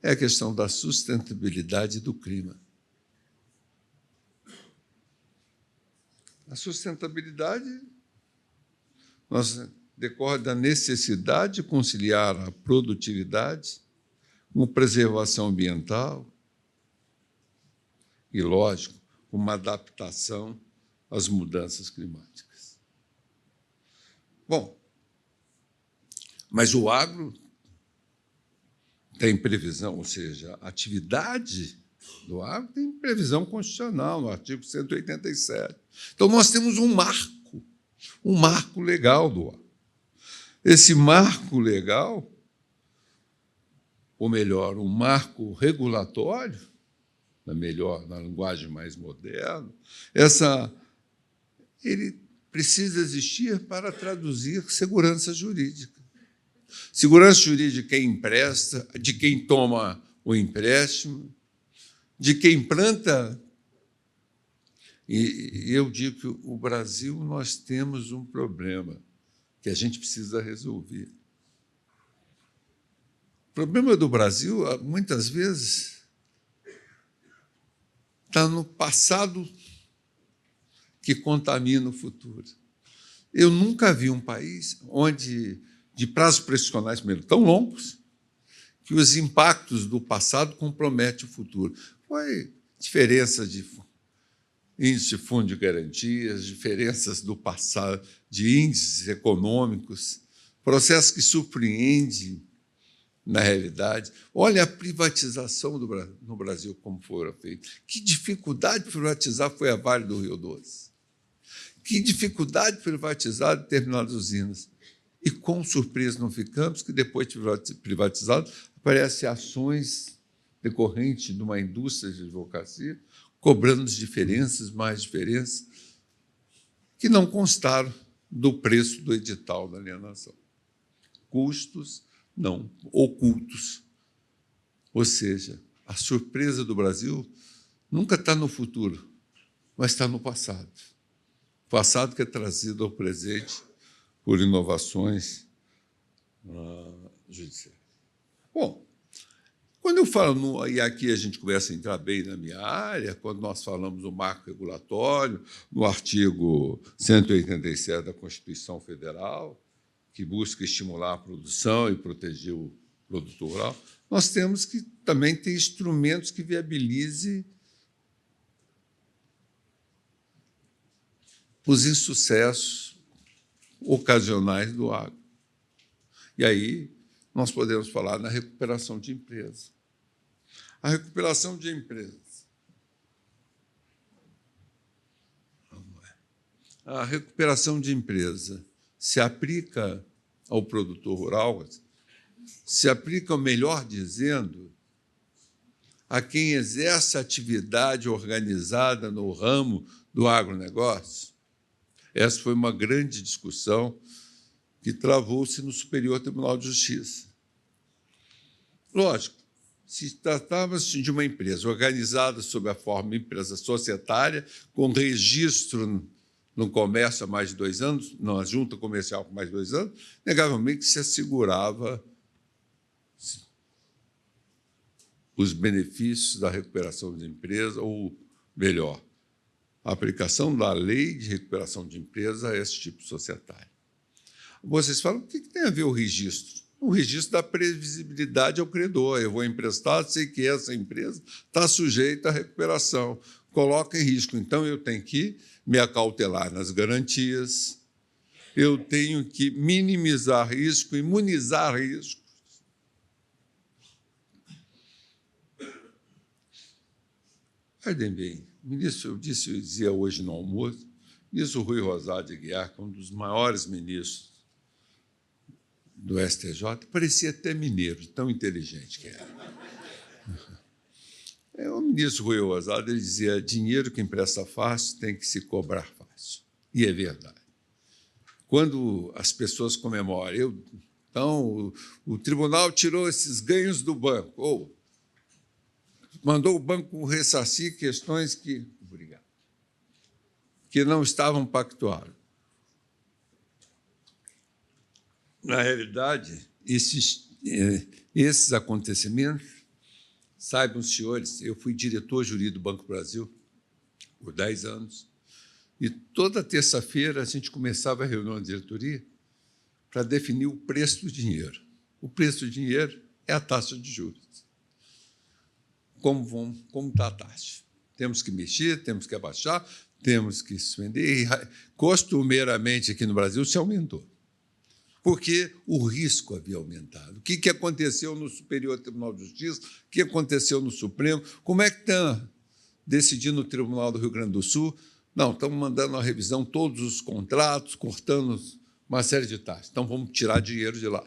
é a questão da sustentabilidade do clima. A sustentabilidade decorre da necessidade de conciliar a produtividade com preservação ambiental e, lógico, uma adaptação às mudanças climáticas. Bom, mas o agro tem previsão, ou seja, a atividade do agro tem previsão constitucional, no artigo 187. Então, nós temos um marco legal do agro. Esse marco legal, ou melhor, um marco regulatório, na linguagem mais moderna, ele precisa existir para traduzir segurança jurídica. Segurança jurídica de quem empresta, de quem toma o empréstimo, de quem planta. E eu digo que o Brasil, nós temos um problema que a gente precisa resolver. O problema do Brasil, muitas vezes, está no passado que contamina o futuro. Eu nunca vi um país onde, de prazos prescricionais primeiro, tão longos, que os impactos do passado comprometem o futuro. Foi diferença de índice de fundo de garantias, diferenças do passado, de índices econômicos, processo que surpreende na realidade. Olha a privatização no Brasil, como foi feita. Que dificuldade de privatizar foi a Vale do Rio Doce. Que dificuldade de privatizar determinadas usinas. E, com surpresa, não ficamos, que depois de privatizado, aparecem ações decorrentes de uma indústria de advocacia, cobrando diferenças, mais diferenças, que não constaram do preço do edital da alienação. Custos não ocultos. Ou seja, a surpresa do Brasil nunca está no futuro, mas está no passado. O passado que é trazido ao presente por inovações judiciais. Bom, quando eu falo, e aqui a gente começa a entrar bem na minha área, quando nós falamos do marco regulatório, no artigo 187 da Constituição Federal, que busca estimular a produção e proteger o produtor rural, nós temos que também ter instrumentos que viabilizem os insucessos ocasionais do agro. E aí nós podemos falar na recuperação de empresas. A recuperação de empresas. A recuperação de empresa se aplica ao produtor rural, se aplica, melhor dizendo, a quem exerce atividade organizada no ramo do agronegócio. Essa foi uma grande discussão que travou-se no Superior Tribunal de Justiça. Lógico, se tratava-se de uma empresa organizada sob a forma de empresa societária, com registro no comércio há mais de 2 anos, na junta comercial por mais de 2 anos, negavelmente se assegurava os benefícios da recuperação de empresa, ou, melhor, a aplicação da lei de recuperação de empresa a esse tipo societário. Vocês falam, o que tem a ver o registro? O registro dá previsibilidade ao credor. Eu vou emprestar, sei que essa empresa está sujeita à recuperação, coloca em risco. Então, eu tenho que me acautelar nas garantias, eu tenho que minimizar risco, imunizar riscos. Olhem bem, ministro, eu dizia hoje no almoço, o ministro Rui Rosado de Aguiar, que é um dos maiores ministros do STJ, parecia até mineiro, tão inteligente que era. O ministro Rui Rosado, ele dizia, dinheiro que empresta fácil tem que se cobrar fácil. E é verdade. Quando as pessoas comemoram, então, o tribunal tirou esses ganhos do banco, ou mandou o banco ressarcir questões que não estavam pactuadas. Na realidade, esses acontecimentos, saibam, senhores, eu fui diretor jurídico do Banco do Brasil por 10 anos, e toda terça-feira a gente começava a reunião de diretoria para definir o preço do dinheiro. O preço do dinheiro é a taxa de juros. Como está a taxa? Temos que mexer, temos que abaixar, temos que suspender. E, costumeiramente, aqui no Brasil, se aumentou. porque o risco havia aumentado. O que aconteceu no Superior Tribunal de Justiça? O que aconteceu no Supremo? Como é que está decidindo o Tribunal do Rio Grande do Sul? Não, estamos mandando a revisão todos os contratos, cortando uma série de taxas. Então, vamos tirar dinheiro de lá.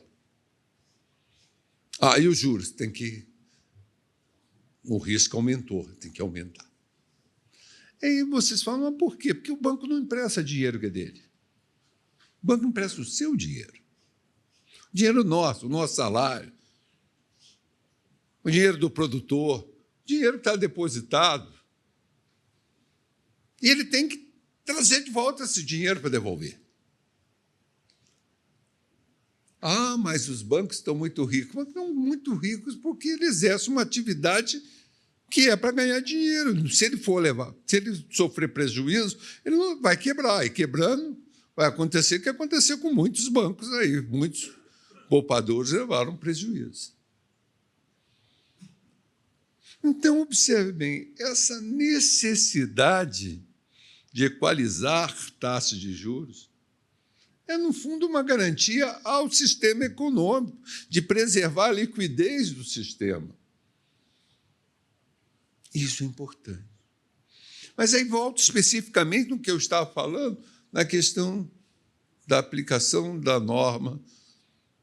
E os juros? O risco aumentou, tem que aumentar. E aí vocês falam, mas por quê? Porque o banco não empresta dinheiro que é dele. O banco empresta o seu dinheiro. O dinheiro nosso, o nosso salário, o dinheiro do produtor, o dinheiro que está depositado. E ele tem que trazer de volta esse dinheiro para devolver. Mas os bancos estão muito ricos. Mas estão muito ricos porque ele exerce uma atividade que é para ganhar dinheiro. Se ele sofrer prejuízo, ele não vai quebrar. E quebrando, vai acontecer o que aconteceu com muitos bancos aí. Muitos poupadores levaram prejuízo. Então, observe bem, essa necessidade de equalizar taxas de juros é, no fundo, uma garantia ao sistema econômico, de preservar a liquidez do sistema. Isso é importante. Mas aí volto especificamente no que eu estava falando, na questão da aplicação da norma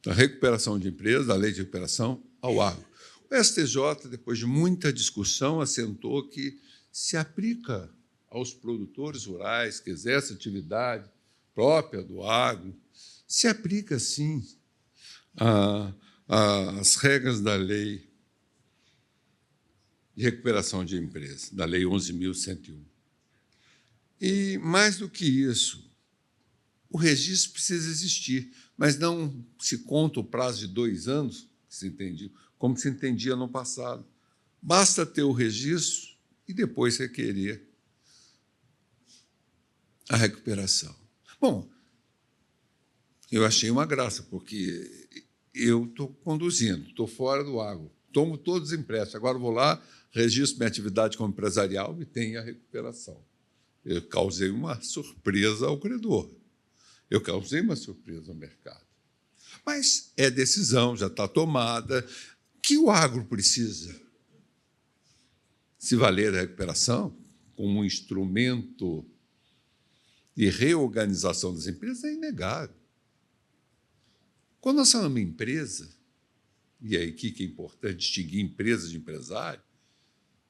da recuperação de empresas, da lei de recuperação, ao agro. O STJ, depois de muita discussão, assentou que se aplica aos produtores rurais que exercem atividade própria do agro, se aplica, sim, às regras da lei de recuperação de empresas, da Lei 11.101. E, mais do que isso, o registro precisa existir, mas não se conta o prazo de 2 anos, como se entendia no passado. Basta ter o registro e depois requerer a recuperação. Bom, eu achei uma graça, porque eu estou conduzindo, estou fora do agro, tomo todos os empréstimos, agora vou lá, registro minha atividade como empresarial e tenho a recuperação. Eu causei uma surpresa ao credor, eu causei uma surpresa ao mercado. Mas é decisão, já está tomada. O que o agro precisa? Se valer da recuperação como um instrumento de reorganização das empresas, é inegável. Quando nós falamos em empresa, e aí que é importante distinguir empresa de empresário,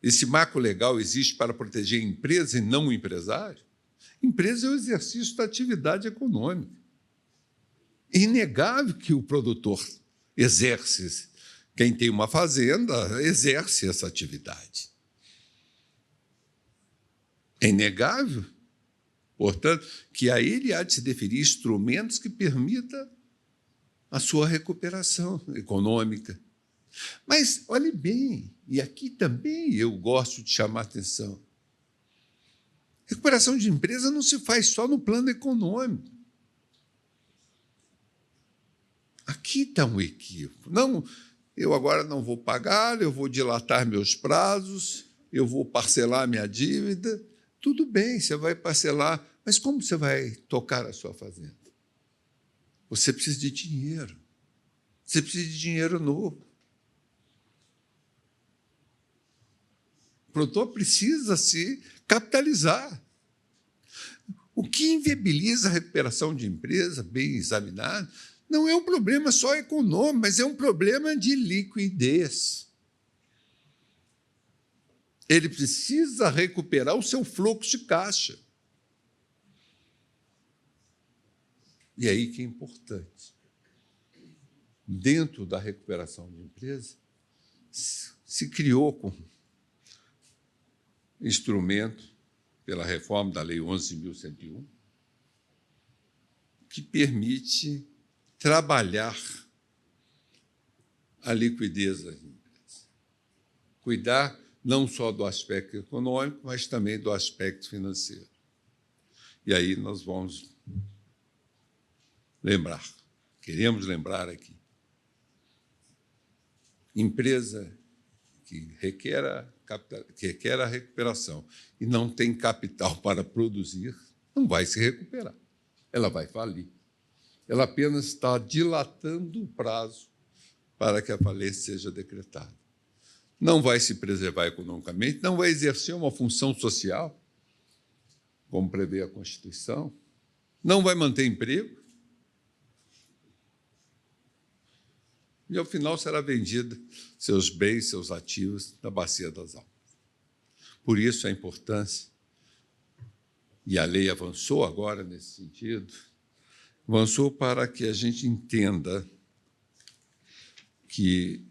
esse marco legal existe para proteger a empresa e não o empresário. Empresa é o exercício da atividade econômica. É inegável que o produtor exerce, quem tem uma fazenda, exerce essa atividade. É inegável, portanto, que a ele há de se definir instrumentos que permitam a sua recuperação econômica. Mas, olhe bem, e aqui também eu gosto de chamar a atenção, recuperação de empresa não se faz só no plano econômico. Aqui está um equívoco. Não, eu agora não vou pagar, eu vou dilatar meus prazos, eu vou parcelar minha dívida. Tudo bem, você vai parcelar, mas como você vai tocar a sua fazenda? Você precisa de dinheiro. Você precisa de dinheiro novo. O produtor precisa se capitalizar. O que inviabiliza a recuperação de empresa, bem examinado, não é um problema só econômico, mas é um problema de liquidez. Ele precisa recuperar o seu fluxo de caixa. E aí que é importante. Dentro da recuperação de empresa, se criou com instrumento, pela reforma da Lei 11.101, que permite trabalhar a liquidez das empresas. Cuidar não só do aspecto econômico, mas também do aspecto financeiro. E aí nós vamos lembrar, queremos lembrar aqui, empresa que requer a recuperação e não tem capital para produzir, não vai se recuperar, ela vai falir. Ela apenas está dilatando o prazo para que a falência seja decretada. Não vai se preservar economicamente, não vai exercer uma função social, como prevê a Constituição, não vai manter emprego, e, ao final, será vendida seus bens, seus ativos, na bacia das almas. Por isso, a importância, e a lei avançou agora nesse sentido, avançou para que a gente entenda que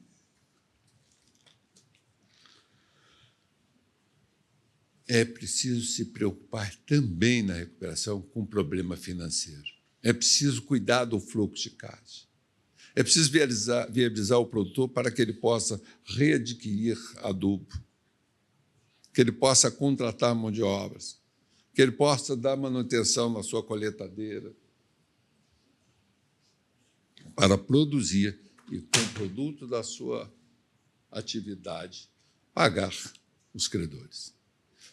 é preciso se preocupar também na recuperação com o problema financeiro. É preciso cuidar do fluxo de caixa. É preciso viabilizar o produtor para que ele possa readquirir adubo, que ele possa contratar mão de obras, que ele possa dar manutenção na sua colheitadeira, para produzir e, com o produto da sua atividade, pagar os credores.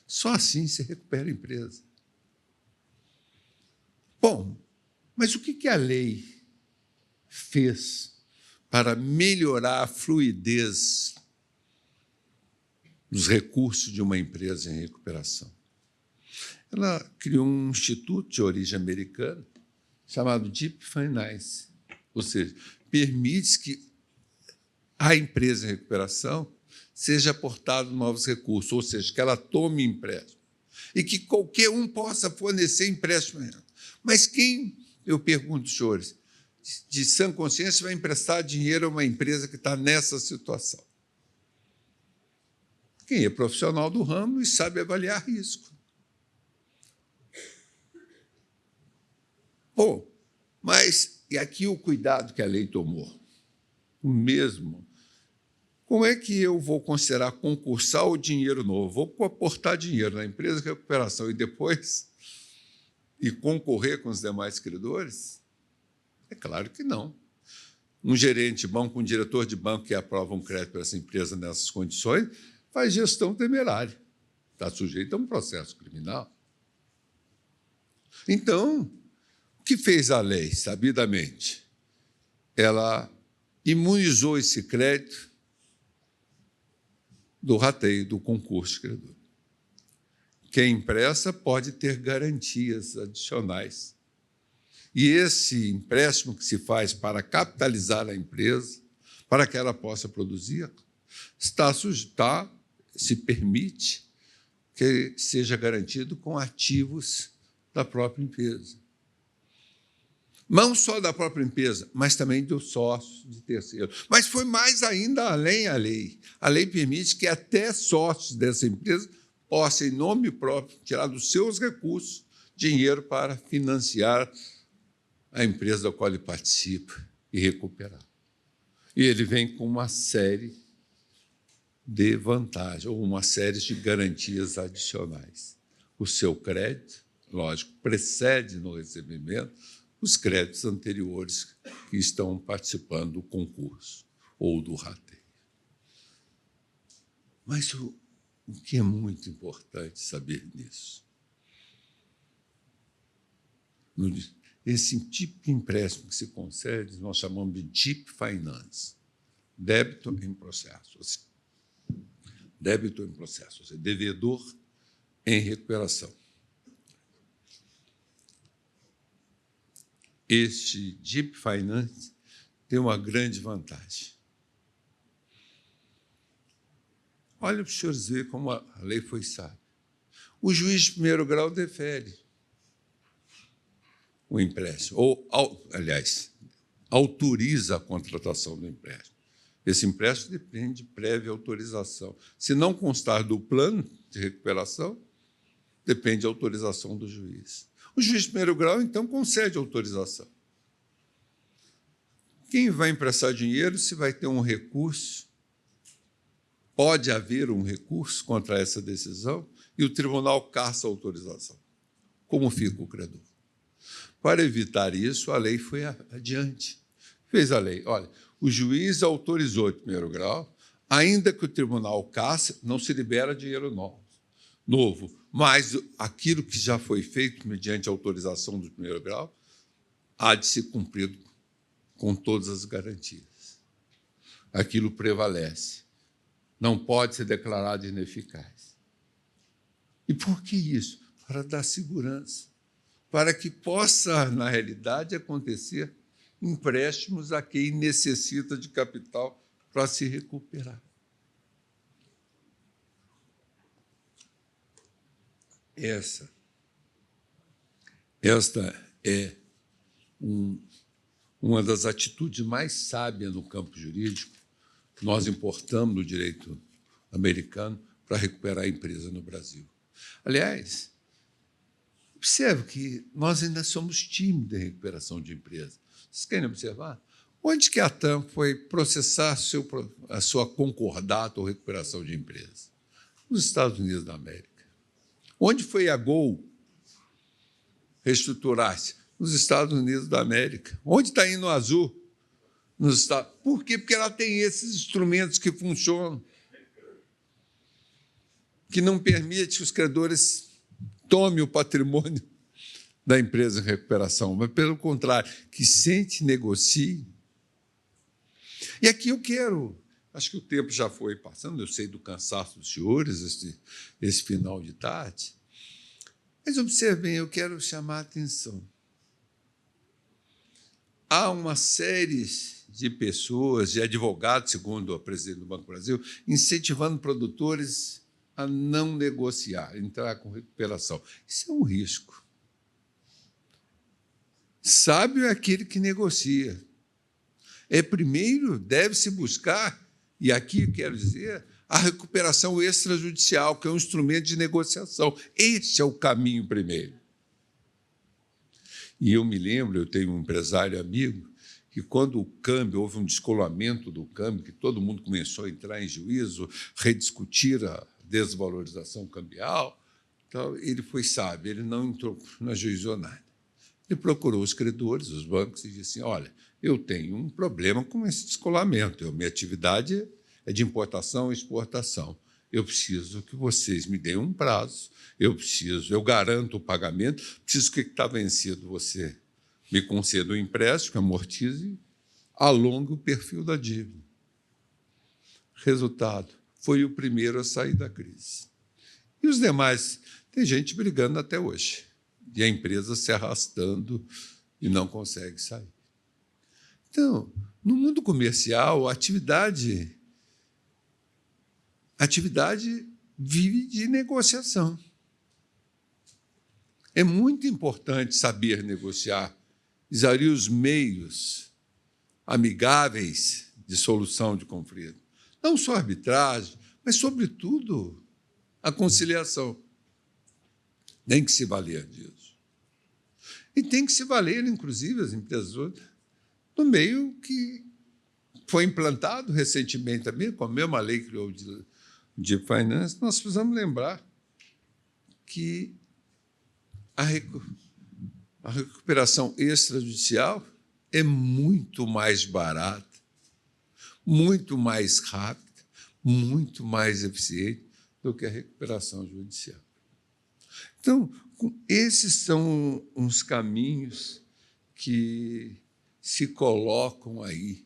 Só assim se recupera a empresa. Bom, mas o que a lei fez para melhorar a fluidez dos recursos de uma empresa em recuperação? Ela criou um instituto de origem americana chamado Deep Finance, ou seja, permite que a empresa em recuperação seja aportado novos recursos, ou seja, que ela tome empréstimo e que qualquer um possa fornecer empréstimo. Mas quem, eu pergunto, senhores, de sã consciência, vai emprestar dinheiro a uma empresa que está nessa situação? Quem é profissional do ramo e sabe avaliar risco. Bom, mas e aqui o cuidado que a lei tomou? O mesmo. Como é que eu vou considerar concursar o dinheiro novo? Vou aportar dinheiro na empresa de recuperação e depois concorrer com os demais credores? É claro que não. Um gerente de banco, um diretor de banco que aprova um crédito para essa empresa nessas condições, faz gestão temerária. Está sujeito a um processo criminal. Então, o que fez a lei, sabidamente? Ela imunizou esse crédito do rateio, do concurso de credor. Quem empresta pode ter garantias adicionais. E esse empréstimo que se faz para capitalizar a empresa, para que ela possa produzir, se permite que seja garantido com ativos da própria empresa. Não só da própria empresa, mas também dos sócios de terceiros. Mas foi mais ainda além a lei. A lei permite que até sócios dessa empresa possam, em nome próprio, tirar dos seus recursos dinheiro para financiar a empresa da qual ele participa e recuperar. E ele vem com uma série de vantagens, ou uma série de garantias adicionais. O seu crédito, lógico, precede no recebimento os créditos anteriores que estão participando do concurso ou do rateio. Mas o que é muito importante saber nisso? Esse tipo de empréstimo que se concede, nós chamamos de Deep Finance, débito em processo. Débito em processo, ou seja, devedor em recuperação. Este Deep Finance tem uma grande vantagem. Olha para os senhores verem como a lei foi sábia. O juiz de primeiro grau defere o empréstimo, aliás, autoriza a contratação do empréstimo. Esse empréstimo depende de prévia autorização. Se não constar do plano de recuperação, depende da autorização do juiz. O juiz de primeiro grau, então, concede autorização. Quem vai emprestar dinheiro, se vai ter um recurso, pode haver um recurso contra essa decisão e o tribunal caça a autorização. Como fica o credor? Para evitar isso, a lei foi adiante. Fez a lei. Olha, o juiz autorizou de primeiro grau, ainda que o tribunal casse, não se libera dinheiro novo. Mas aquilo que já foi feito mediante a autorização do primeiro grau há de ser cumprido com todas as garantias. Aquilo prevalece. Não pode ser declarado ineficaz. E por que isso? Para dar segurança, para que possa, na realidade, acontecer empréstimos a quem necessita de capital para se recuperar. Esta é uma das atitudes mais sábias no campo jurídico que nós importamos no direito americano para recuperar a empresa no Brasil. Aliás, observe que nós ainda somos tímidos em recuperação de empresa. Vocês querem observar? Onde que a TAM foi processar a sua concordata ou recuperação de empresa? Nos Estados Unidos da América. Onde foi a Gol reestruturar-se? Nos Estados Unidos da América. Onde está indo a Azul? Nos Estados. Por quê? Porque ela tem esses instrumentos que funcionam, que não permite que os credores tomem o patrimônio da empresa em recuperação, mas, pelo contrário, que sente, negocie. E aqui eu quero, acho que o tempo já foi passando, eu sei do cansaço dos senhores, esse final de tarde, mas observem, eu quero chamar a atenção. Há uma série de pessoas, de advogados, segundo a presidente do Banco do Brasil, incentivando produtores a não negociar, entrar com recuperação. Isso é um risco. Sábio é aquele que negocia. Primeiro, deve-se buscar, e aqui eu quero dizer, a recuperação extrajudicial, que é um instrumento de negociação. Esse é o caminho primeiro. E eu me lembro, eu tenho um empresário amigo, que quando o câmbio, houve um descolamento do câmbio, que todo mundo começou a entrar em juízo, rediscutir a desvalorização cambial, então, ele foi sábio, ele não entrou, não ajuizou nada. Ele procurou os credores, os bancos, e disse assim, olha, eu tenho um problema com esse descolamento, minha atividade é de importação e exportação. Eu preciso que vocês me deem um prazo, eu garanto o pagamento, preciso que está vencido, você me conceda um empréstimo, amortize, alongue o perfil da dívida. Resultado, foi o primeiro a sair da crise. E os demais, tem gente brigando até hoje, e a empresa se arrastando e não consegue sair. Então, no mundo comercial, a atividade vive de negociação. É muito importante saber negociar, usar os meios amigáveis de solução de conflito. Não só a arbitragem, mas, sobretudo, a conciliação. Tem que se valer disso. E tem que se valer, inclusive, as empresas no meio que foi implantado recentemente também, com a mesma lei que criou de finance, nós precisamos lembrar que a recuperação extrajudicial é muito mais barata, muito mais rápida, muito mais eficiente do que a recuperação judicial. Então, esses são uns caminhos que se colocam aí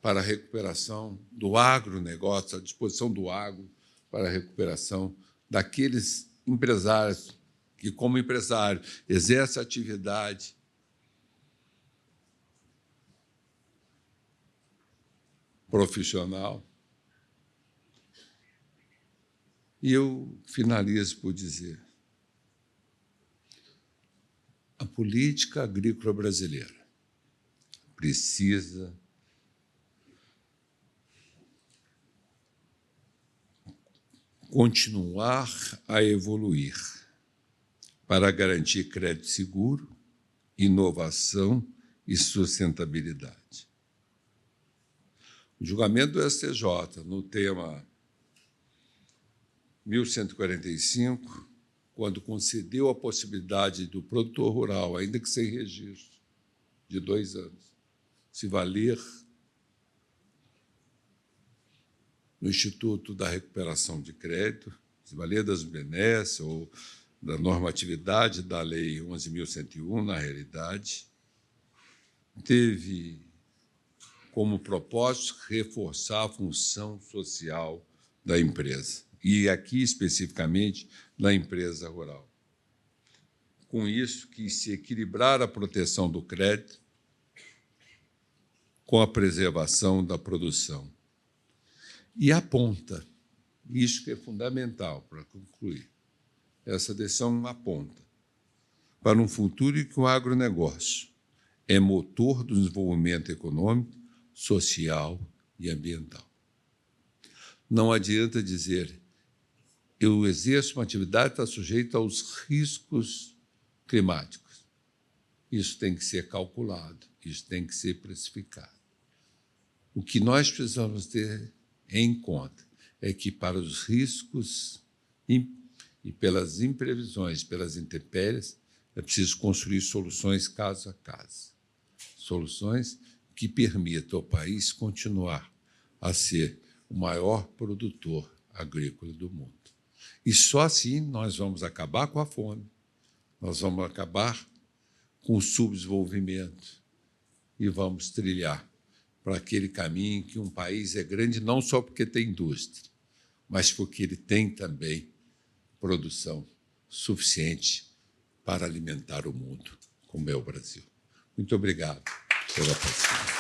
para a recuperação do agronegócio, à disposição do agro para a recuperação daqueles empresários que, como empresário, exercem atividade profissional. E eu finalizo por dizer, a política agrícola brasileira precisa continuar a evoluir para garantir crédito seguro, inovação e sustentabilidade. O julgamento do STJ no tema 1145, quando concedeu a possibilidade do produtor rural, ainda que sem registro, de 2 anos, se valer no Instituto da Recuperação de Crédito, se valer das benesses ou da normatividade da Lei 11.101, na realidade, teve como propósito reforçar a função social da empresa, e aqui especificamente da empresa rural. Com isso, quis se equilibrar a proteção do crédito com a preservação da produção. E aponta, isso que é fundamental para concluir, essa decisão aponta para um futuro em que o agronegócio é motor do desenvolvimento econômico, social e ambiental. Não adianta dizer, eu exerço uma atividade que está sujeita aos riscos climáticos. Isso tem que ser calculado, isso tem que ser precificado. O que nós precisamos ter em conta é que, para os riscos e pelas imprevisões, pelas intempéries, é preciso construir soluções caso a caso. Soluções que permitam ao país continuar a ser o maior produtor agrícola do mundo. E só assim nós vamos acabar com a fome, nós vamos acabar com o subdesenvolvimento e vamos trilhar para aquele caminho em que um país é grande não só porque tem indústria, mas porque ele tem também produção suficiente para alimentar o mundo, como é o Brasil. Muito obrigado pela paciência.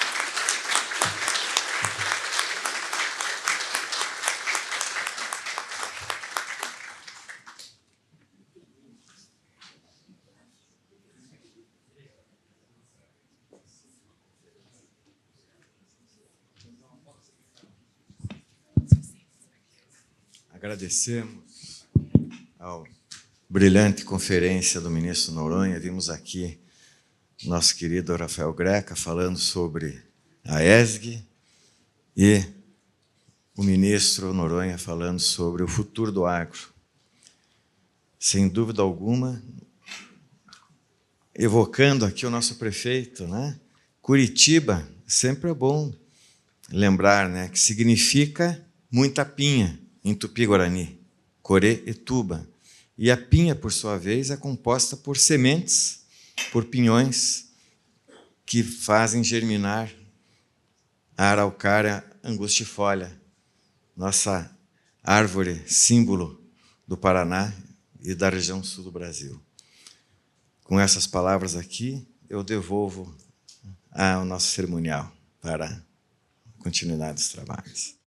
Agradecemos à brilhante conferência do ministro Noronha. Vimos aqui nosso querido Rafael Greca falando sobre a ESG e o ministro Noronha falando sobre o futuro do agro. Sem dúvida alguma, evocando aqui o nosso prefeito, né? Curitiba, sempre é bom lembrar, né, que significa muita pinha em Tupi-Guarani, Corê e Tuba. E a pinha, por sua vez, é composta por sementes, por pinhões, que fazem germinar a araucária angustifolia, nossa árvore símbolo do Paraná e da região sul do Brasil. Com essas palavras aqui, eu devolvo ao nosso cerimonial para a continuidade dos trabalhos.